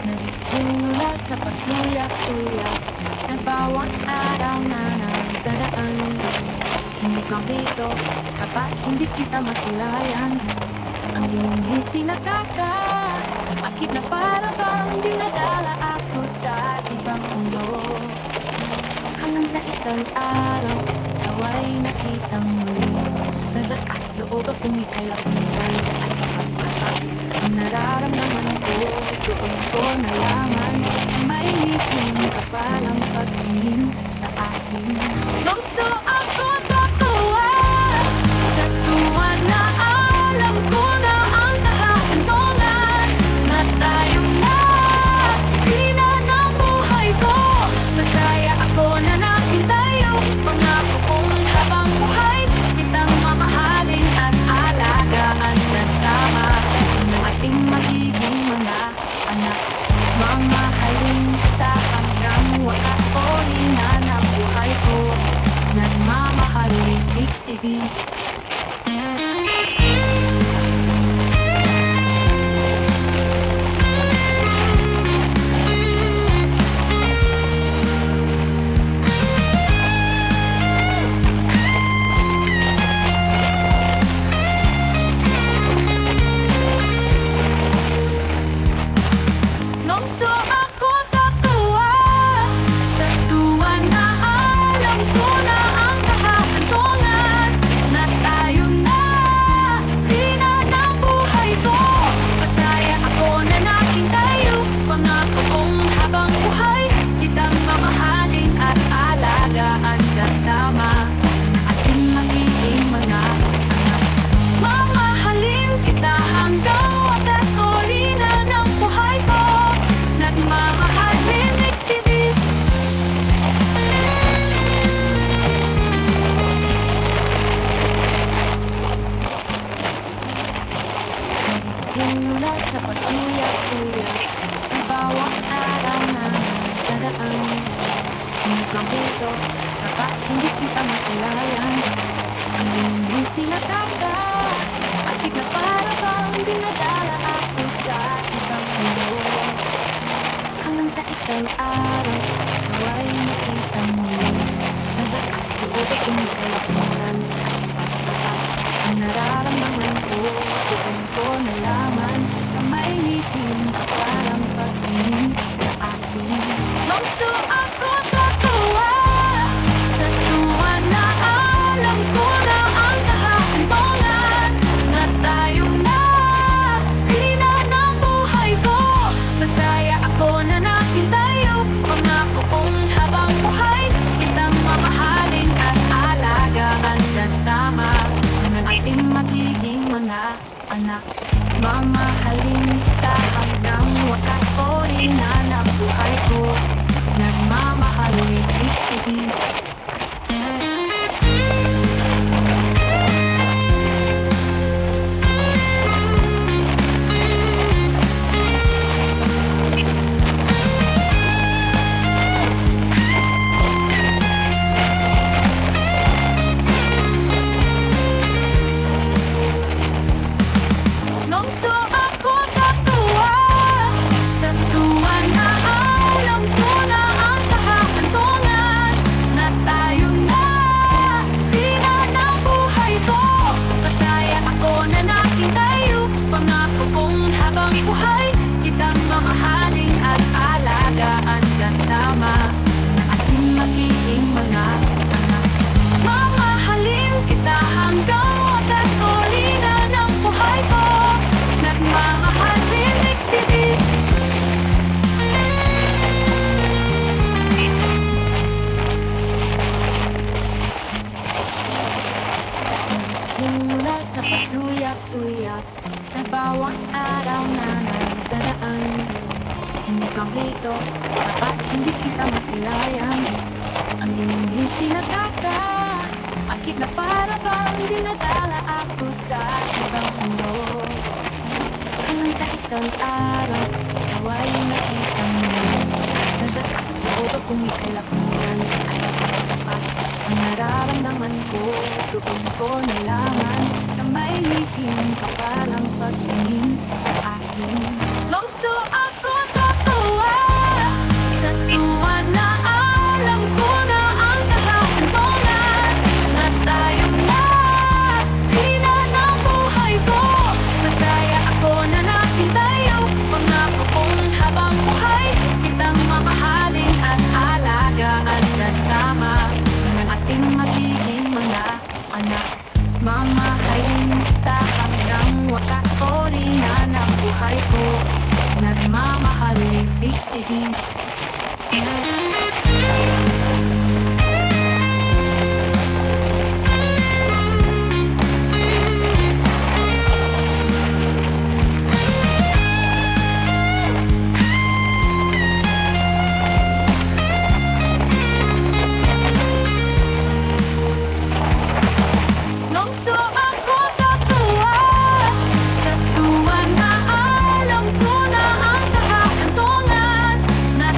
Nagsimula sa pasuyak-suyak sa bawat araw na nagdadaan. Hindi kompleto kapag hindi kita masilayan. Ang iyong ngiti nakaka akit na para bang dinadala ako sa ibang mundo. Hanggang sa isang araw, ikaw ay nakita muli. Naglakas loob akong ikalakunan at ipagpatak. Ang nararamdaman ko, doon ko nalaman may lihim ka palang pagtingin sa akin. Bangso ako sa tuwa na alam ko na ang kahantungan na tayong nakina ng buhay ko. Masaya ako na natin tayo, pangako kong habang buhay kitang mamahalin at TVs. Nungso ako sa tuwa na alam ko na ang kahahantungan na tayo na, di na ng buhay ko. Masaya ako na naking tayo, pangako kong habang buhay kitang mamahalin at alagaan kasama ating magiging mga anak. Mamahalin kita hanggang wakas uli na ng buhay ko. Nagmamahalin XTVs. Simula sa pasuyak-suyak sa bawat araw na nagdadaan. Hanggang dito, dapat hindi kita masilayan. Ang iyong tinataka, akit na para bang dinadala ako sa ibang mundo. Hanggang sa isang araw, ikaw ay makita mo. Naglakas loob at kumikalakunan at ipagpatak ang nararamdaman ko. Doon ko nalaman na may ngipin ka parang pagtingin sa akin. Nungso ako sa tuwa na alam ko na ang kahahantungan na tayo na, di na ng buhay ko. Masaya ako na nakin tayo, pangako kong habang buhay kitang mamahalin at alagaan kasama ng ating magiging mga anak. Mamahalin kita hanggang wakas uli na ng buhay ko. Nagmamahalin XTVs. Nungso ako sa tuwa na alam ko na ang kahahantungan na tayo na, di na ng buhay ko. Masaya ako na nakin tayo, pangako kong habang buhay kitang mamahalin at alagaan kasama ng ating magiging mga anak. Mamahalin kita hanggang wakas uli na ng buhay ko. Nagmamahalin XTVs. Simula sa pasuyak-suyak sa bawat araw na nagdaraan. Hindi kompleto, dapat hindi kita masilayan. Ang iyong tinataka, akit na para bang dinadala ako sa ibang mundo. Hanggang sa isang araw, ikaw ay nakita mo. Nagdakas loob akong ikalakunan at napatapat ang nararamdaman ko. Doon ko nalaman na may lihim ka palang pagtingin sa akin. Nungso ako sa tuwa na alam ko na ang kahahantungan na tayo na, di na ng buhay ko. Masaya ako na natin tayo, pangako kong habang buhay kitang mamahalin at alagaan kasama ng ating magiging mga anak. Mamahalin kita hanggang wakas uli na ng buhay ko. Nagmamahalin XTVs. Nungso ako sa tuwa na alam ko na ang kahahantungan na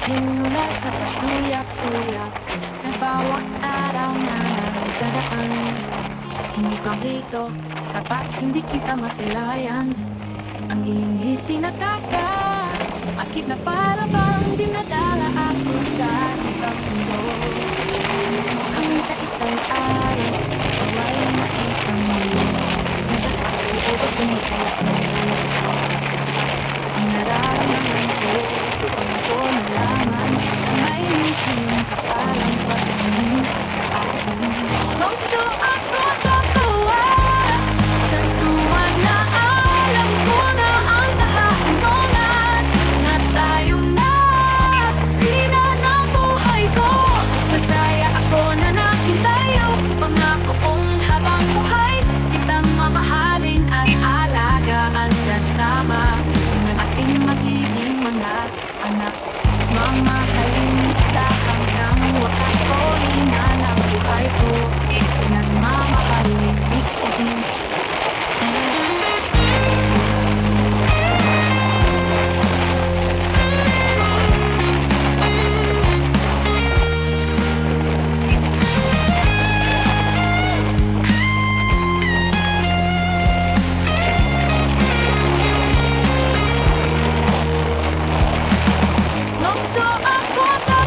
Nagsimula sa pasuyak-suyak sa bawat araw na nagdadaan. Hindi kang rito kapag hindi kita masilayan. Ang iyong ngiti nataka, akit na para bang dinadala ako sa ibang mundo. Hanggang sa isang araw, away makita mo. Nadakas sa utot kumikaya ang nararamdaman ko, doon ko nalaman na may ngiti kapalang pagtingin sa akin. Bangso ako sa tuwa na alam ko na ang kahantungan na tayong nabina ng buhay ko. Masaya ako na nakita yung pangako kong habang buhay kitang mamahalin at alagaan kasama ng ating magiging mga anak. Mamahalin kita hanggang wakas ko na ng buhay ko. Nagmamahalin mixed feelings. Nokso ako sa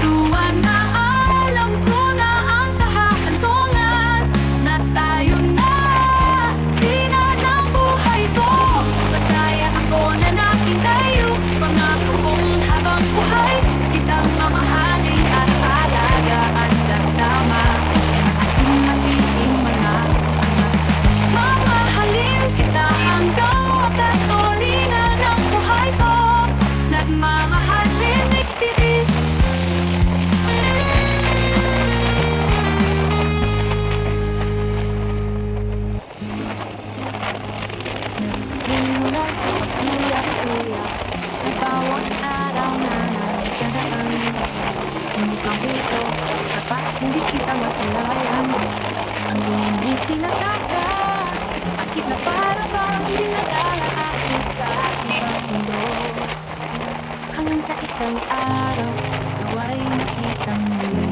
tuwa na alam ko na ang kahahantungan na tayo na tina ng buhay ko. Masaya ako na nakita yung pangako kong habang buhay kitang mamahalin at alagaan kasama ang ating magiging mga anak. Mamahalin kita hanggang wakas uli na ng buhay ko. Nagmamahalin mixed TVs. Nagsimula sa pasuyak-suyak sa bawat araw na nagdadaan. Hindi kang rito kapag hindi kita masilayan. Ang iyong ngiti nataka, akit na para bang dinadala ako sa ibang mundo. Hanggang sa isang araw, ikaw ay nakita muli.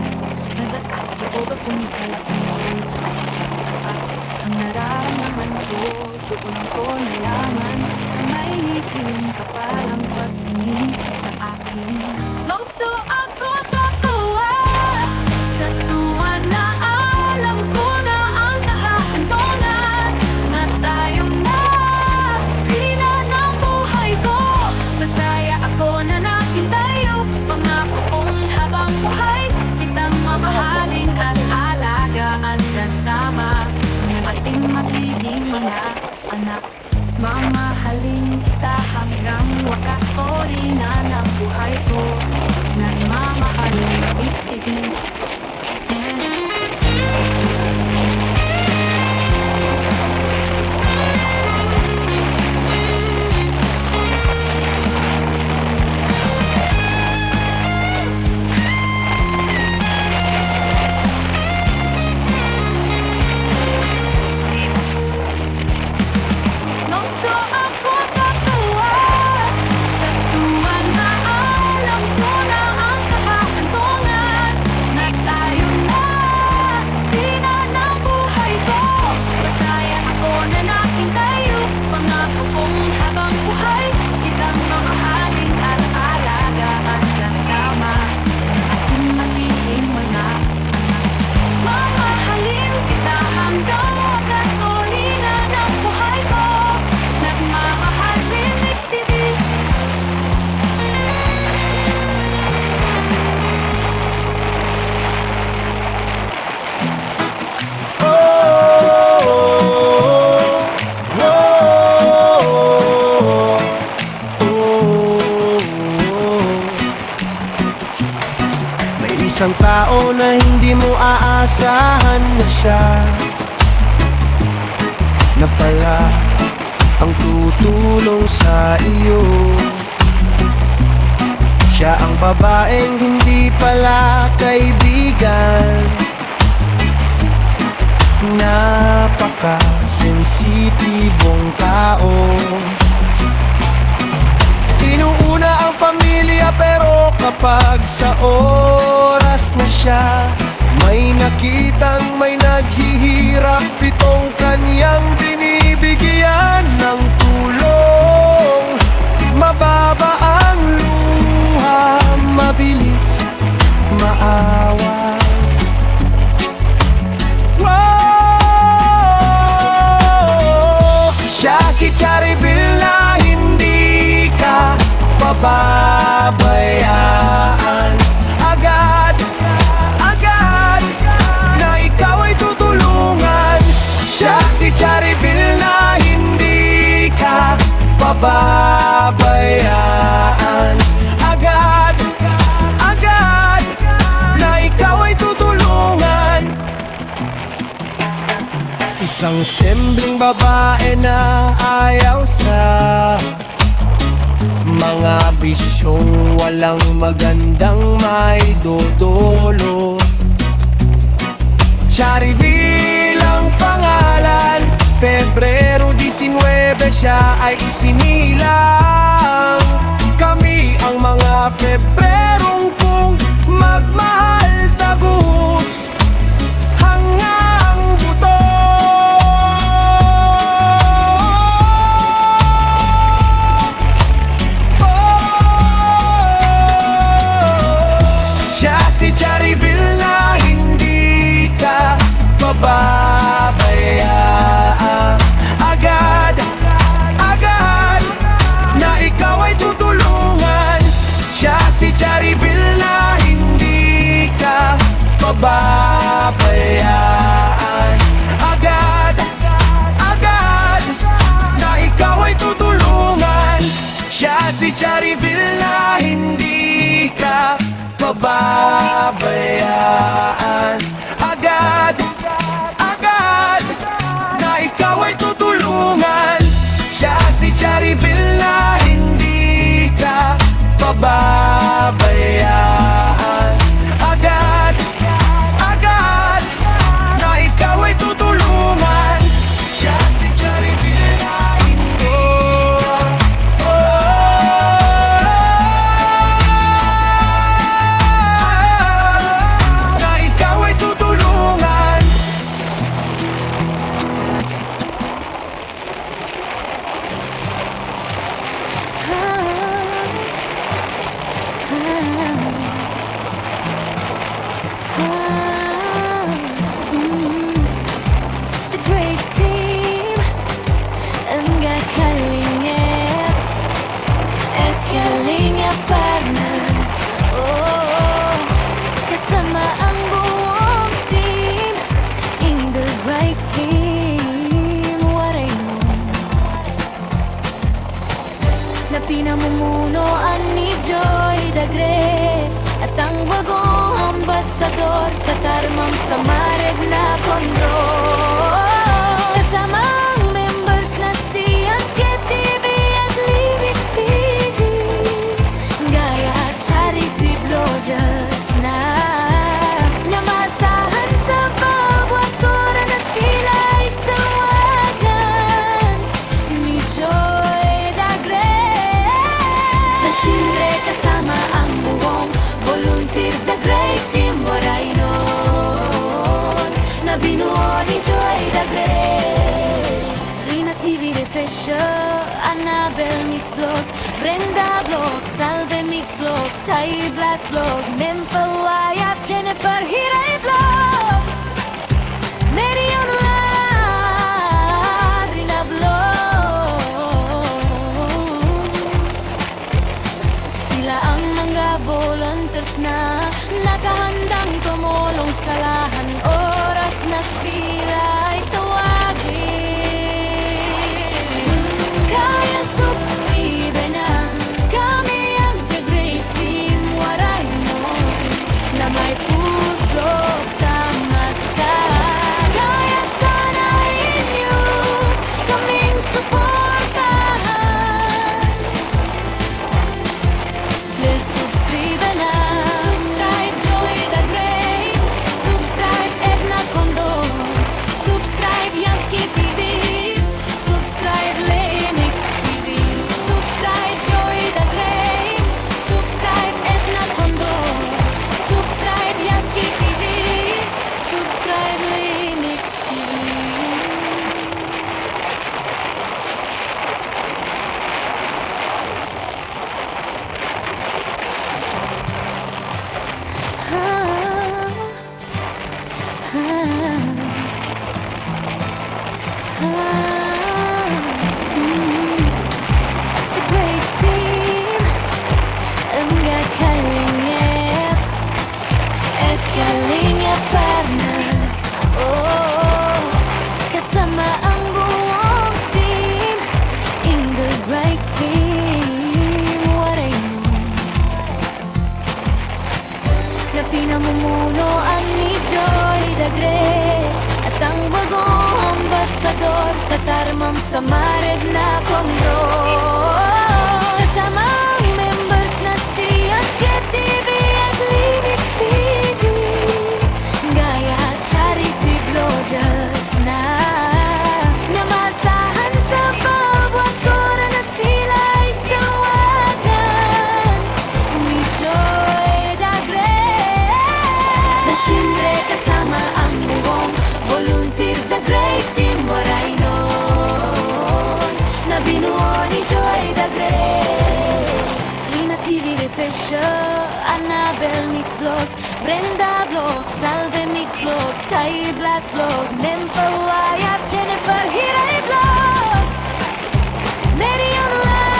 Naglakas loob at kumikalap ngayon. At ikaw ang nararamdaman ko, doon ko nalaman na may ngipin ka palang pagtingin sa akin. Longso ako sa tuwa na alam ko na ang kahahantungan na tayong nabina ng buhay ko. Masaya ako na nakita yung pangako kong habang buhay kitang mamahalin at alagaan kasama ng ating magiging mga anak. Mamahalin kita hanggang wakas ori na ng buhay ko. Nagmamahalin mixed TVs. Nokso ako sa tuwa na alam ko na ang kahahantungan na tayo na tina ng buhay ko. Masaya ako na nakita yung pangako kong habang buhay kitang mamahalin at alagaan kasama ang ating magiging mga anak. Mamahalin kita hanggang wakas uli na ng buhay ko. Nagmamahalin mixed TVs. May isang tao na hindi mo aasahan na siya na pala ang tutulong sa iyo. Siya ang babaeng hindi pala kaibigan. Napaka-sensitibong tao. Inuuna ang pamilya kapag sa oras na siya may nakitang may naghihirap, itong kanyang binibigyan ng tulong. Mababa ang luha, mabilis maawa. Wow! Siya si Charibel na hindi ka pababayaan. Agad na ikaw ay tutulungan. Siya si Charibel na hindi ka pababayaan. Agad na ikaw ay tutulungan. Isang simpleng babae na ayaw sa mga bisyong walang magandang may dodolo. Charibel ang pangalan, Pebrero 19 siya ay isinilang. Kami ang mga Pebrerong kung magmahal tagus hanggang buto. Siya si Charibel na hindi ka pababayaan. Agad na ikaw ay tutulungan. Siya si Charibel na hindi ka pababayaan. Agad na ikaw ay tutulungan. Siya si Charibel na hindi ka pababayaan. Agad na ikaw ay tutulungan. Siya si Charibel na hindi ka pababayaan. Agad na ikaw ay tutulungan. Siya si Charibel na hindi na ikaw ay tutulungan. The great team enggak kalingap at kalingap partners. Oh, kasama ang buong team in the right team. What I know na pinamumunuan ni Joy Dagre at ang bagong ambasador katarmang sa Mareg na Condro. Kasama ang members na si Aske TV at Livix TV, gaya at Charity Bloggers na namasahan sa bawat tura na sila ay tawagan ni Joy Dagre. Na siyempre kasama ang buong volunteers, the great team. What I know na binuo ni Joy Dagre. Rina TV Refresher, Annabel Mix Blog, Brenda Blog, Salve Mix Blog, Tai Blast Blog, Nympha Wyatt, Jennifer Hiray Blog, Marion Rina Blog. Sila ang mga volunteers na nakahandang tumulong sa lahan oras na sila ay tawagin. Kaya subscribe na kami ang The Great Team. What I know na may puso sa masa. Kaya sana inyo kaming suportahan. Please subscribe na. Subscribe Joy the Great. Subscribe Edna Condor. Subscribe Katarmam sa mared na kontrol. Kasama ang members na si Asket TV at Libis TV, gaya at charity vloggers na namasahan sa bawat kora na sila'y tawagan ni Joy Dagre. Na siyempre kasama ang buong volunteers, the great team waray nun na binuo ni Joy Dagre. Lina TV Refresher, Annabel Mix Vlog, Brenda Vlog, Salve Mix Vlog, Tai Blast Vlog, Nympha Wyatt, Jennifer Hiray Vlog, Mary Online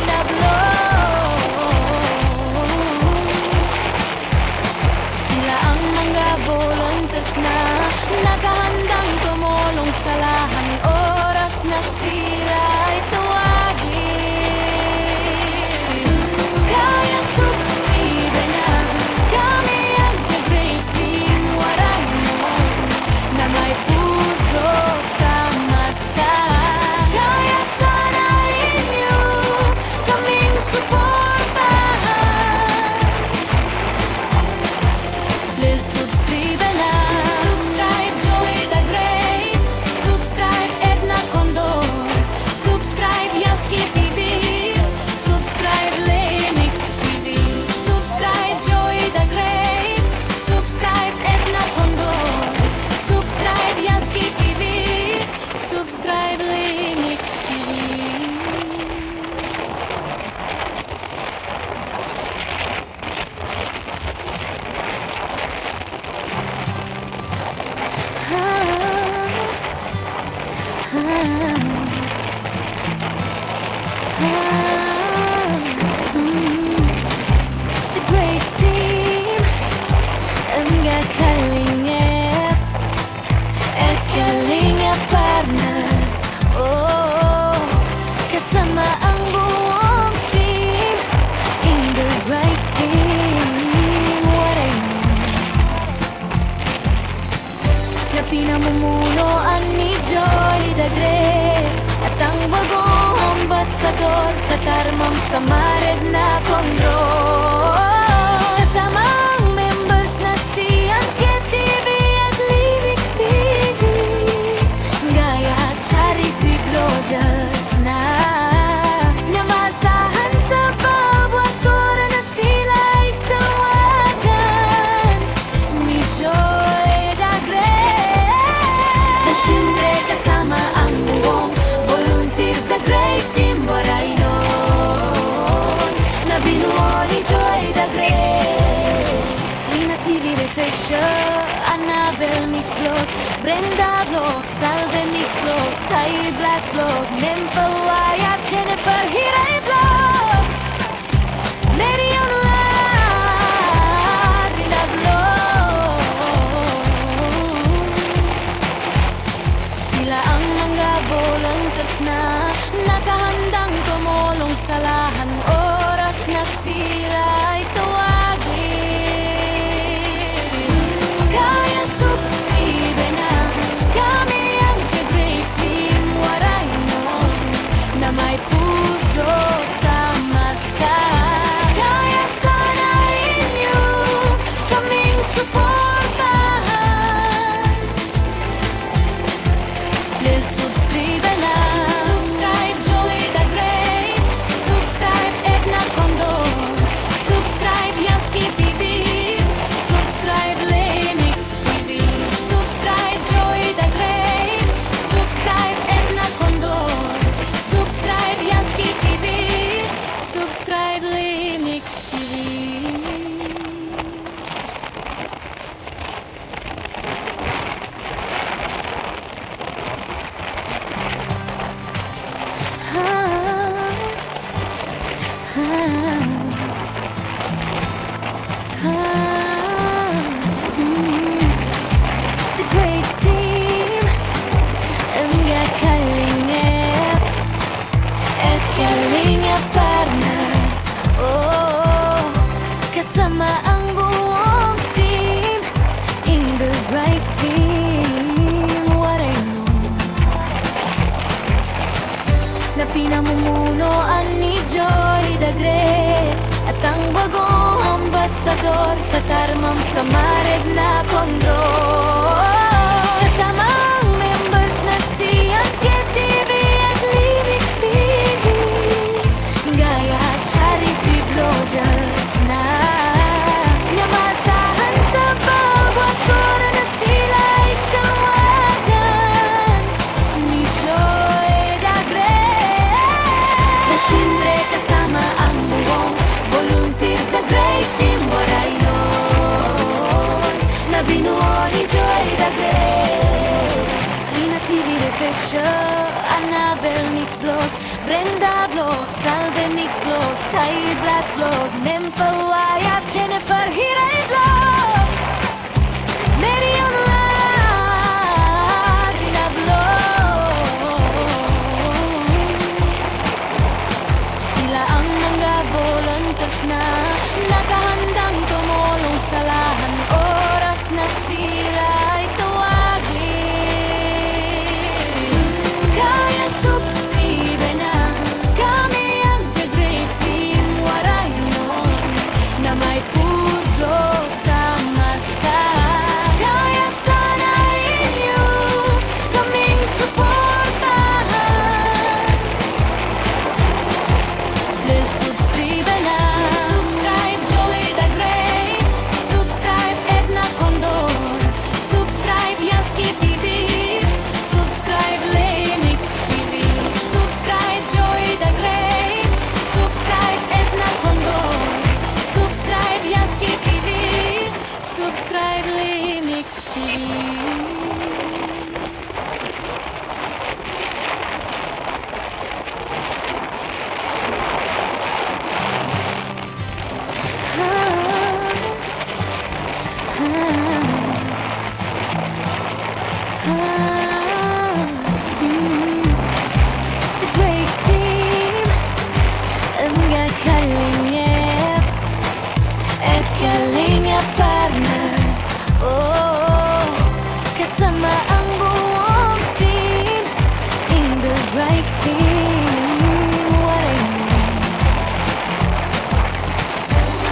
na vlog. Sila ang mga volunteers na nakahandang tumulong sa lahang oras na sila ay tawagin. Kaya subscribe na kami ang The Great Team Waray Nun na may puso sa masa. Kaya sana inyo kaming suportahan. Lil subscribe na. Subscribe Joy the Great. Subscribe Edna Condor. Subscribe Yaski TV. Subscribe Lenix TV. Subscribe Joy the Great. Subscribe Edna Condor. Subscribe Yaski TV. Subscribe Lenix TV. The great team ang kakalingap at kalingap partners. Oh, kasama ang buong team in the right team. What I know na pinamumunuan ni Joy Dagre at ang bagong ambasador, Katarmam sa mared na kontrol. Kasama ang members na si Asket TV at Libis TV, gaya at charity vloggers na namasahan sa bawat kora na sila'y tawagan ni Joy Dagre. Na siyempre kasama ang buong volunteers, the great team waray nun na binuo ni Joy Dagre. Lina TV Refresher, Annabel Mix Vlog, Brenda Vlog, Salve Mix Vlog, Tai Blast Vlog, Nympha Wyatt, Jennifer Hiray Vlog, Mary Online na vlog. Sila ang mga volunteers na nakahandang tumulong sa lahang oras na sila ay tawagin. Kaya subscribe na kami ang The Great Team Waray Nun na may puso sa masa. Kaya sana inyo kaming suportahan. Lil subscribe na. Subscribe Joy the Great. Subscribe Edna Condor. Subscribe Yaski TV. Subscribe Lenix TV. Subscribe Joy the Great. Subscribe Edna Condor. Subscribe Yaski TV. Subscribe Lenix TV. The great team ang kakalingap at kalingap partners. Oh, kasama ang buong team in the right team. What I know pinamumunuan ni Joy Dagre at ang bagong ambasador katarmang sa Mareg na Condro. Kasama ang members na si Aske TV at Limix TV, gaya at charity vloggers na namasahan sa bawat kora na sila ay tawagan ni Joy Dagre. Na siyempre kasama ang buong volunteers na great team waray nun na binuo ni Joy Dagre. Rina TV Refresher, Annabel Mix Blog, Brenda Blog, Salve Mix Blog, Tay Blast Blog, Nympha Wyatt, Jennifer Hiray Blog, Marion Lagina Blog. Sila ang mga volunteers na nakahandang tumulong sa lahan oras na sila ay tawagin. Kaya subscribe na kami ang The Great Team waray nun na may puso sa masa. Kaya sana inyo kaming suportahan. Let's subscribe na. Subscribe Joy the Great. Subscribe Edna Condor. Subscribe Yaski TV. Subscribe Lemix TV. Subscribe Joy the Great. Subscribe Edna Condor. Subscribe Yaski TV. Subscribe Lemix TV. The great team ang kalingap at kalingap partners. Oh, kasama ang buong team in the right team. What I mean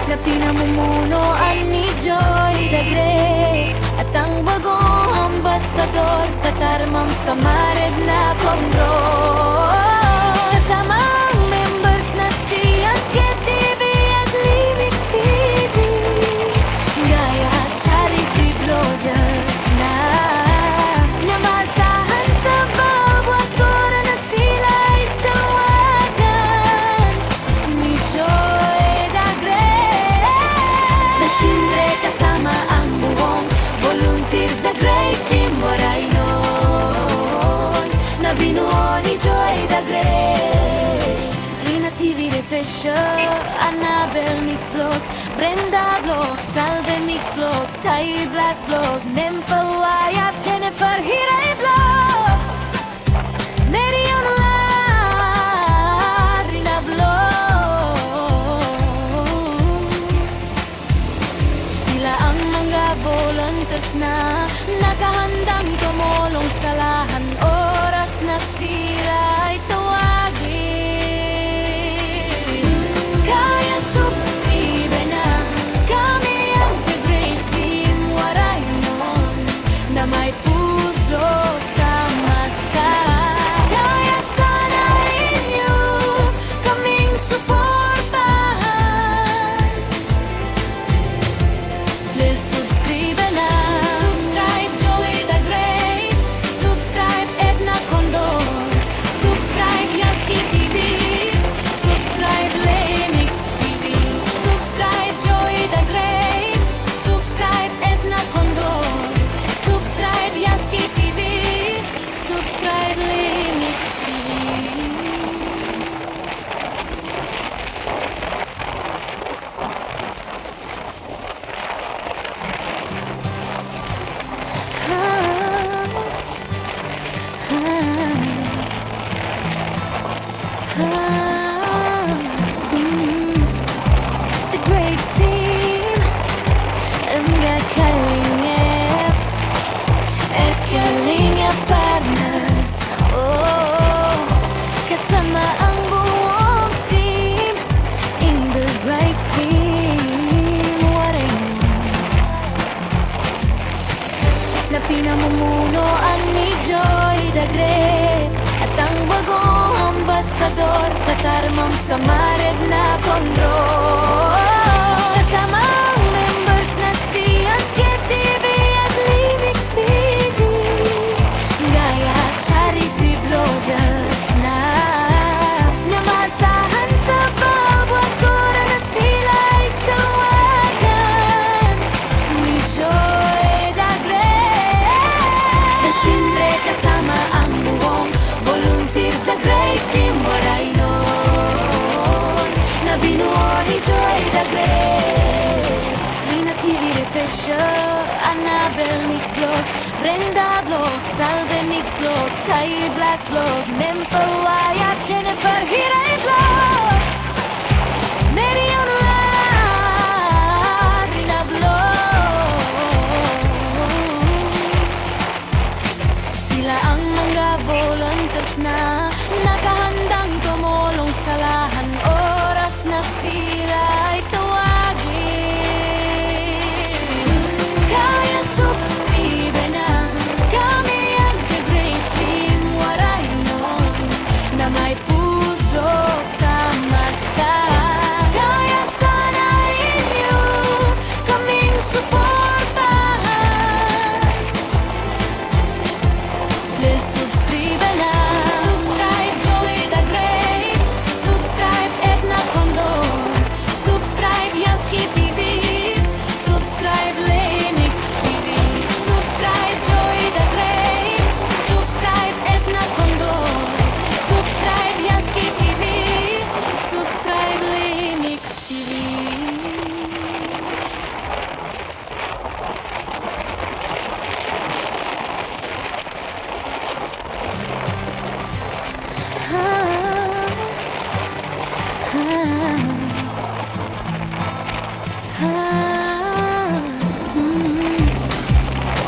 na pinamumunuan ni Joy Dagre at ang bagong ambasador katarmang sa Mareg na Condro. Kasama ang members na si Aske TV at Limix TV, gaya at charity vloggers na namasahan sa bawat kora na sila ay tawagan ni Joy Dagre. Na siyempre kasama ang buong volunteers na great team waray nun na binuo ni Joy Dagre. Rina TV Refresher, Annabel Mix Blog, Brenda Blog, Salve Mix Blog, Tay Blast Blog, Nympha Wyatt, Jennifer Hiray Blog, Marion Lagina Blog. Sila ang mga volunteers na nakahandang tumulong sa lahan oras na sila ay tawagin. Kaya subscribe na kami ang The Great Team waray nun na may puso sa masa. Kaya Ambassador, katarmang sa Mared na Condor. Kasama ang members na si Aske TV at Limix TV, gaya charity vloggers na namasahan sa bawat kora na sila'y tawagan ni Joy Dagret. Na siyempre kasama ang buong volunteers, the great team Waray nun na binuo ni Joy Dagret. Rina TV Refresher, Annabel Mix Blog, Brenda Blog, Salve Mix Blog, Tai Blast Blog, Nympha Wyatt, Jennifer Hiray Blog, Marion Lagrina Blog. Sila ang mga volunteers na nakahandang tumulong sa lahan oras na sila ay tawagin. Kaya subscribe na kami ang The Great Team Waray nun na may puso sa masa. Kaya sana inyo kaming suportahan. Let's subscribe na. Subscribe Joy Dagret, subscribe Edna Condor, subscribe Yansky TV, subscribe Lenix TV, subscribe Joy Dagret, subscribe Edna Condor, subscribe Yansky TV, subscribe Lenix TV.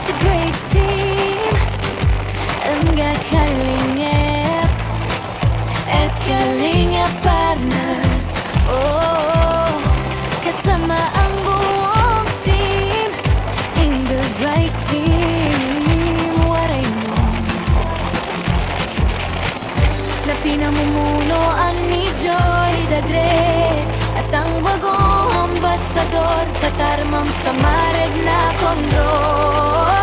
The great team ang kakalingap at kalingap partners. Oh, kasama ang buong team in the right team. Waray nun na pinamumunuan ni Joy Dagret at ang bagong ambasador, katarmang sa Mared na Condor.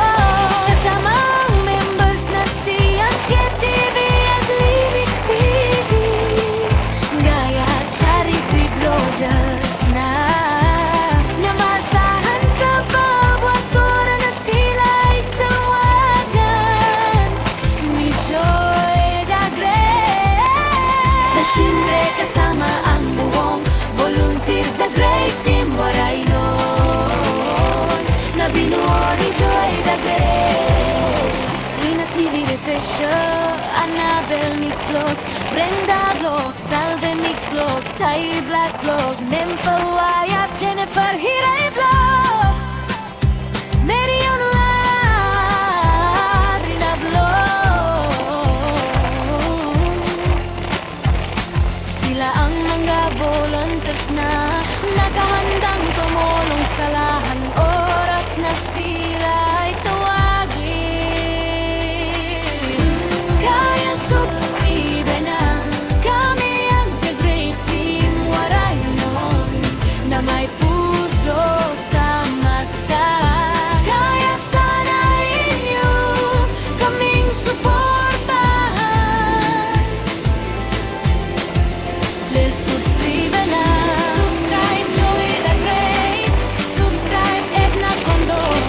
Kasama ang members na si Aske TV at Limix TV, gaya charity vloggers na namasahan sa bawat kora na sila'y tawagan ni Joy Dagret. Na siyempre kasama ang buong volunteers, the great team Waray nun na binuo ni Joy Dagret. Rina TV Refresher, Annabel Mix Blog, Brenda Blog, Salve Mix Blog, Tai Blast Blog, Nympha Wyatt, Jennifer Hiray Blog, Marion Lagrina Blog. Sila ang mga volunteers na nakahandang tumulong sa lahan oras na sila ay tawagin. Kaya subscribe na kami ang The Great Team Waray nun na may puso sa masa. Kaya sana inyo kaming suportahan. Let's subscribe na. Subscribe Joy Dagret, subscribe Edna Condor,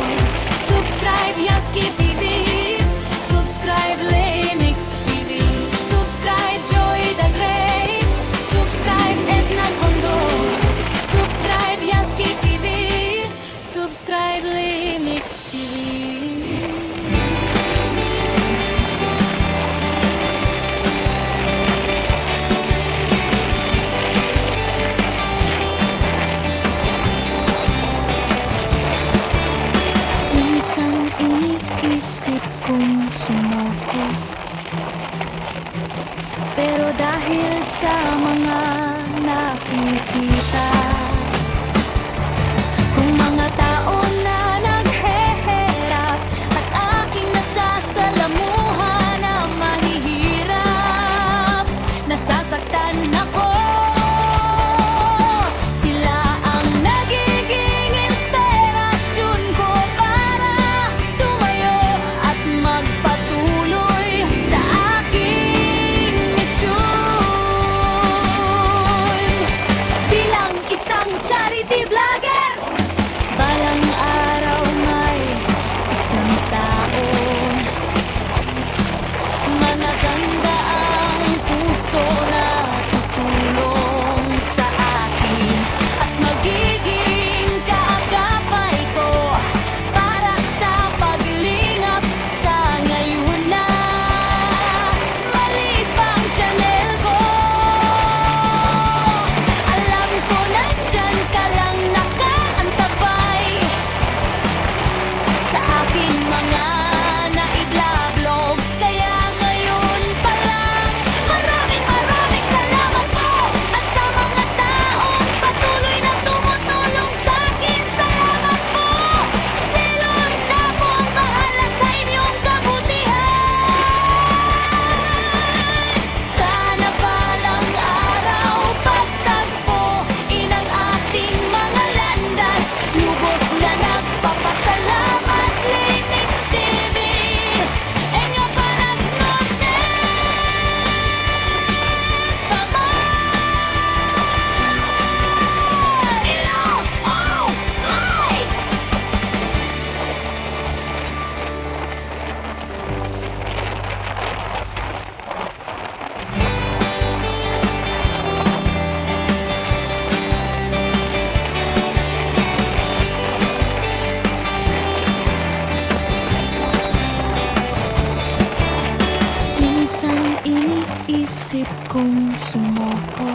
kong sumuko.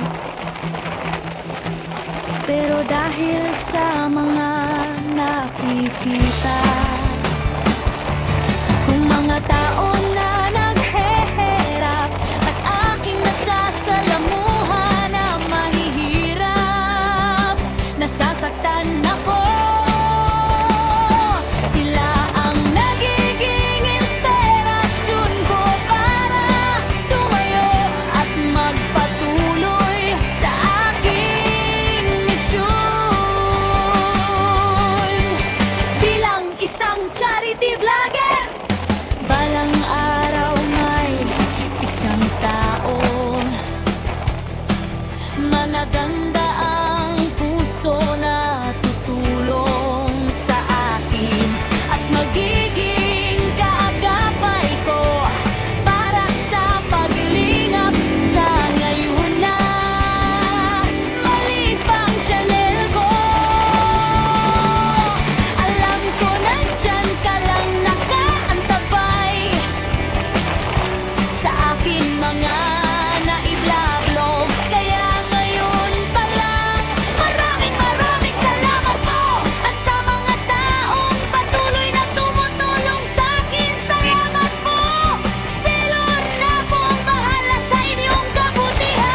Pero dahil sa mga nakikita kung mga tao na naghehirap at aking nasasalamuhan na mahihirap, nasasaktan ako. Sila ang nagiging inspirasyon ko para tumayo at magpatuloy sa aking misyon. Bilang isang charity vlogger, balang araw may isang taong managanda ang puso na tutulong sa akin at magiging kaagapay ko para sa paglingap sa ngayon na maliit pang channel ko. Alam ko nandyan ka lang nakaantabay sa akin mga nai-vlogs. Kaya ngayon pa lang, maraming salamat po. At sa mga taong patuloy na tumutulong sa akin, salamat po. Sailor na po ang bahala sa inyong kabutihan.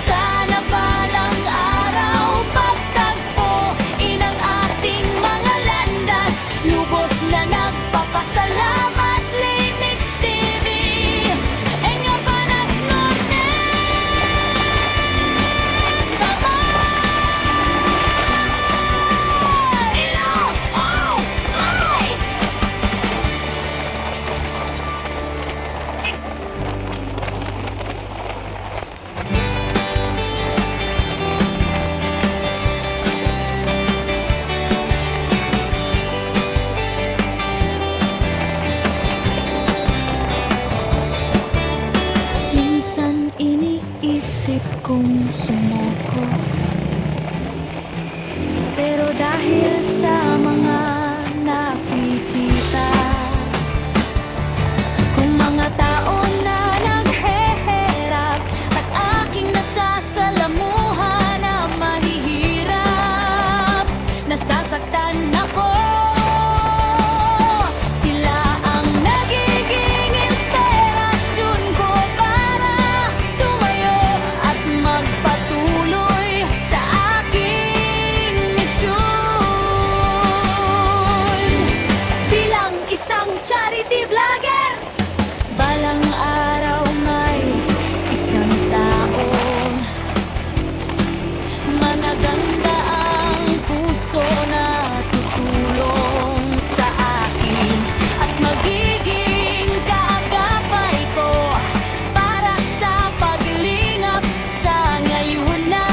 Sana balang araw pagtagpuin ang ating mga landas. Lubos na nagpapasalamat, Limix TV, Enyo Panas Norte, Sabay, Ilaw, Lights. Minsan iniisip kong sumuko, pero dahil sa mga nakikita kung mga tao na naghehirap at aking nasasalamuhan na mahihirap, nasasaktan ako. Sila ang nagiging inspirasyon ko para tumayo at magpatuloy sa aking misyon. Bilang isang charity vlogger, balang araw may isang taong managanda ang puso na tutulong sa akin at magiging kaagapay ko para sa paglingap sa ngayon na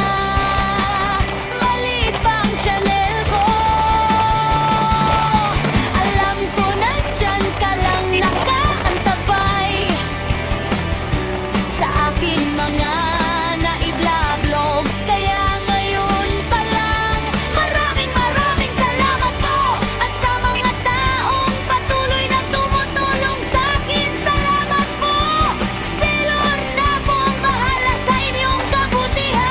maliit pang channel ko. Alam ko nandyan ka lang nakaantabay sa akin mga nai-vlogs. Kaya ngayon pa lang, maraming salamat po. At sa mga taong patuloy na tumutulong sa akin, salamat po. Sailor na po ang bahala sa inyong kabutihan.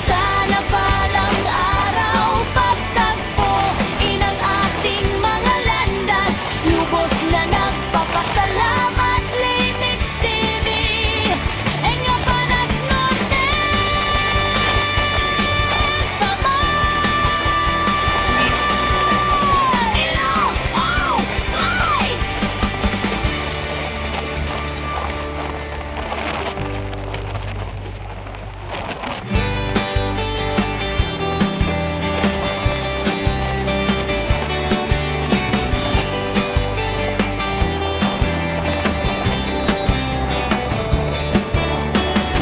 Sana balang araw pagtagpuin ang ating mga landas. Lubos na nagpapasalamat, Limix TV, Enyo Panas Norte, Sabay, Ilaw, Lights.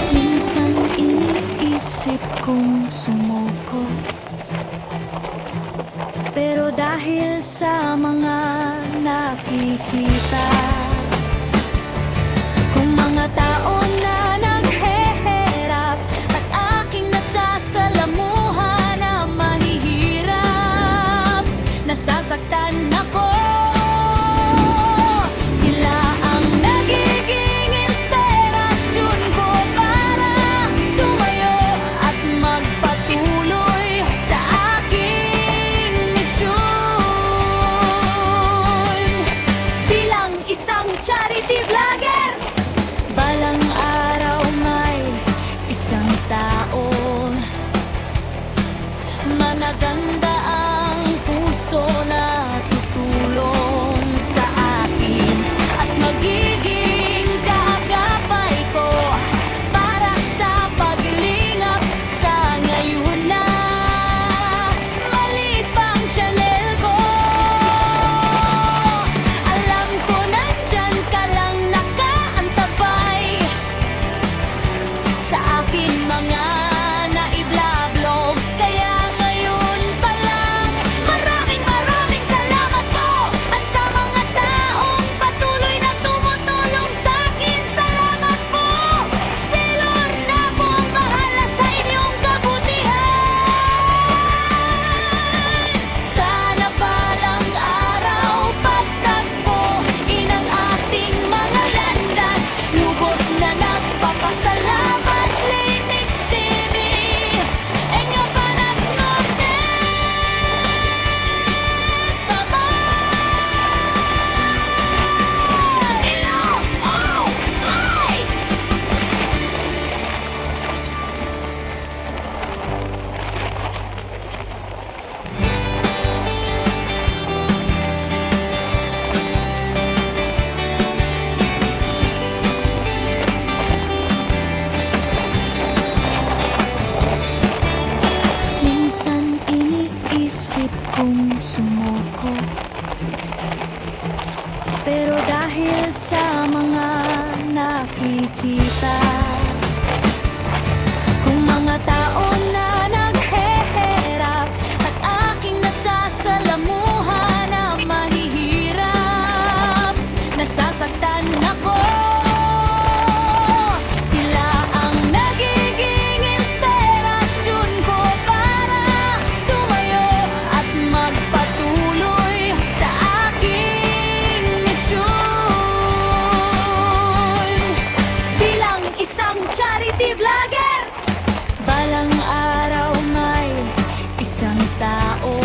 Minsan iniisip kong sumuko, pero dahil sa mga nakikita kung mga tao na naghehirap at aking nasasalamuhan na mahihirap, nasasaktan ako. nakikita. Kung mga tao na naghehirap at aking nasasalamuhan na mahihirap, nasasaktan ako. Sila ang nagiging inspirasyon ko para tumayo at magpatuloy sa aking misyon. Bilang isang charity vlogger, balang araw may isang tao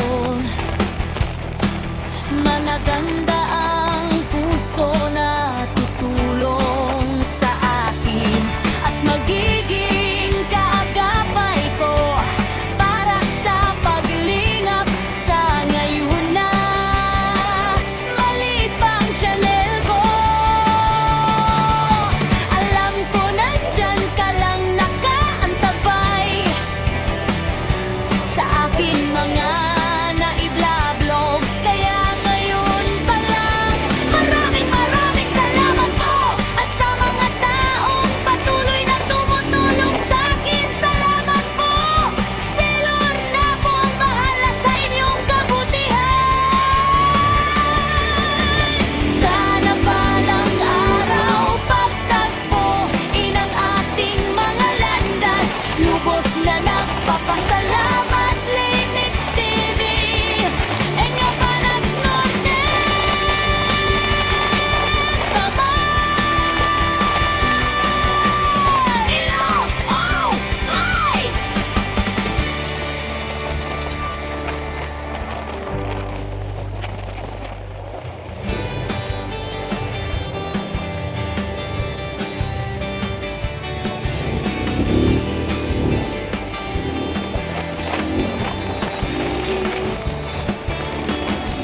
managanda ang puso na tutulong sa akin at magiging kaagapay ko para sa paglingap sa ngayon na maliit pang channel ko. Alam ko nandyan ka lang nakaantabay sa akin mga naibla-vlogs. Kaya ngayon pa lang, maraming salamat po. At sa mga taong patuloy na tumutulong sa akin, salamat po. Si Lord na po ang bahala sa inyong kabutihan. Sana balang araw pagtagpuin ang ating mga landas. Lubos na nagpapasalamat, Limix TV, Enyo Panas Norte, Samar, Ilocos Heights.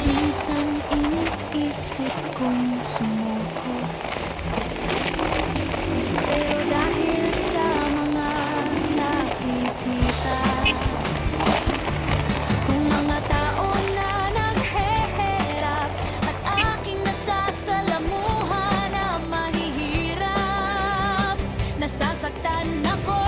Minsan iniisip kong sumuko, pero dahil sa mga nakikita kung mga tao na naghehirap at aking nasasalamuhan na mahihirap, nasasaktan ako.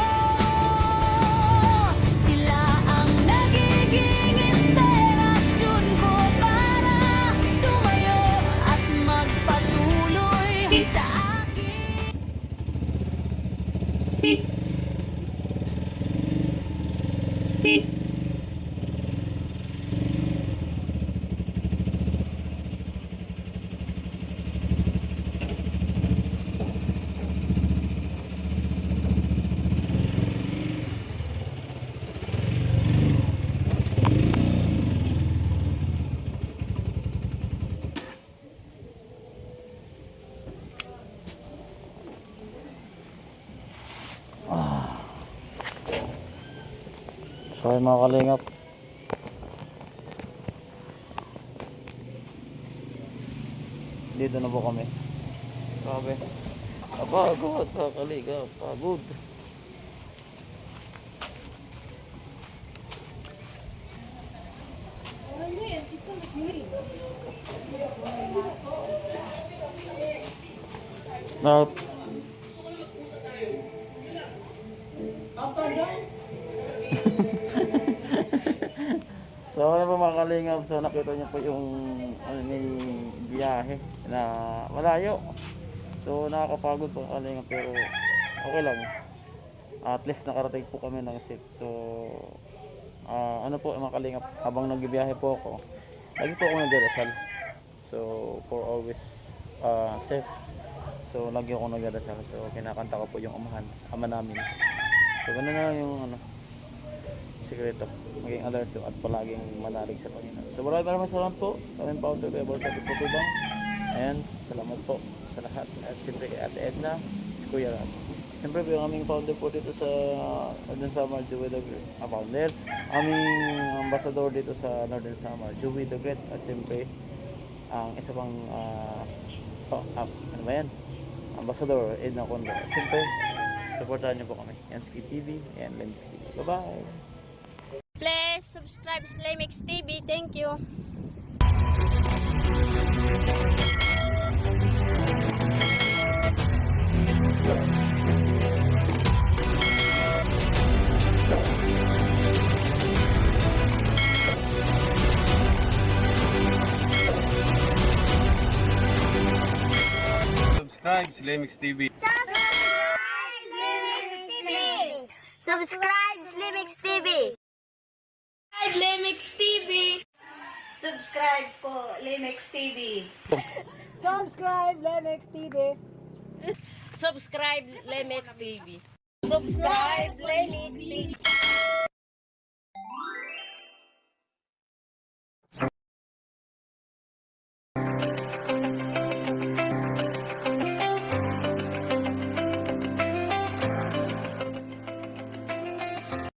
Sila ang nagiging inspirasyon ko para tumayo at magpatuloy sa akin. So ayun mga kalingap, dito na po kami. Grabe, kapagod mga kalingap, pagod. Na So ayun po mga kalingap, so nakita niyo po yung may biyahe na malayo. So nakakapagod po kalingap, pero okay lang. At least nakarating po kami ng safe. So ano po mga kalingap, habang nagbibiyahe po ako, lagi po ako nagdarasal. So for always safe. So lagi ako nagdarasal. So kinakanta ko po yung ama namin. So ganun na lang yung sikreto, maging alert at palaging manalig sa Panginoon. So maraming salamat po. Kami founder kay Boss Atis Matubang. Ayan, salamat po sa lahat. At siyempre kay Ate Edna, si Kuya Rat. Siyempre po yung aming founder po dito sa Northern Samar, Joey the Great. Founder, aming ambassador dito sa Northern Samar, Joey the Great. At siyempre, ang isa pang ano ba yan? Ambassador, Edna Condo. At siyempre, supportahan niyo po kami. Yan, Skip TV and Limix TV. Bye-bye! Please subscribe sa Limix TV. Thank you. Subscribe sa Lemix TV. Subscribe Slimix TV. Lemix TV. Subscribe po, Limex TV. Subscribe Lemex TV. Subscribe, Limex TV. Subscribe, Limex TV.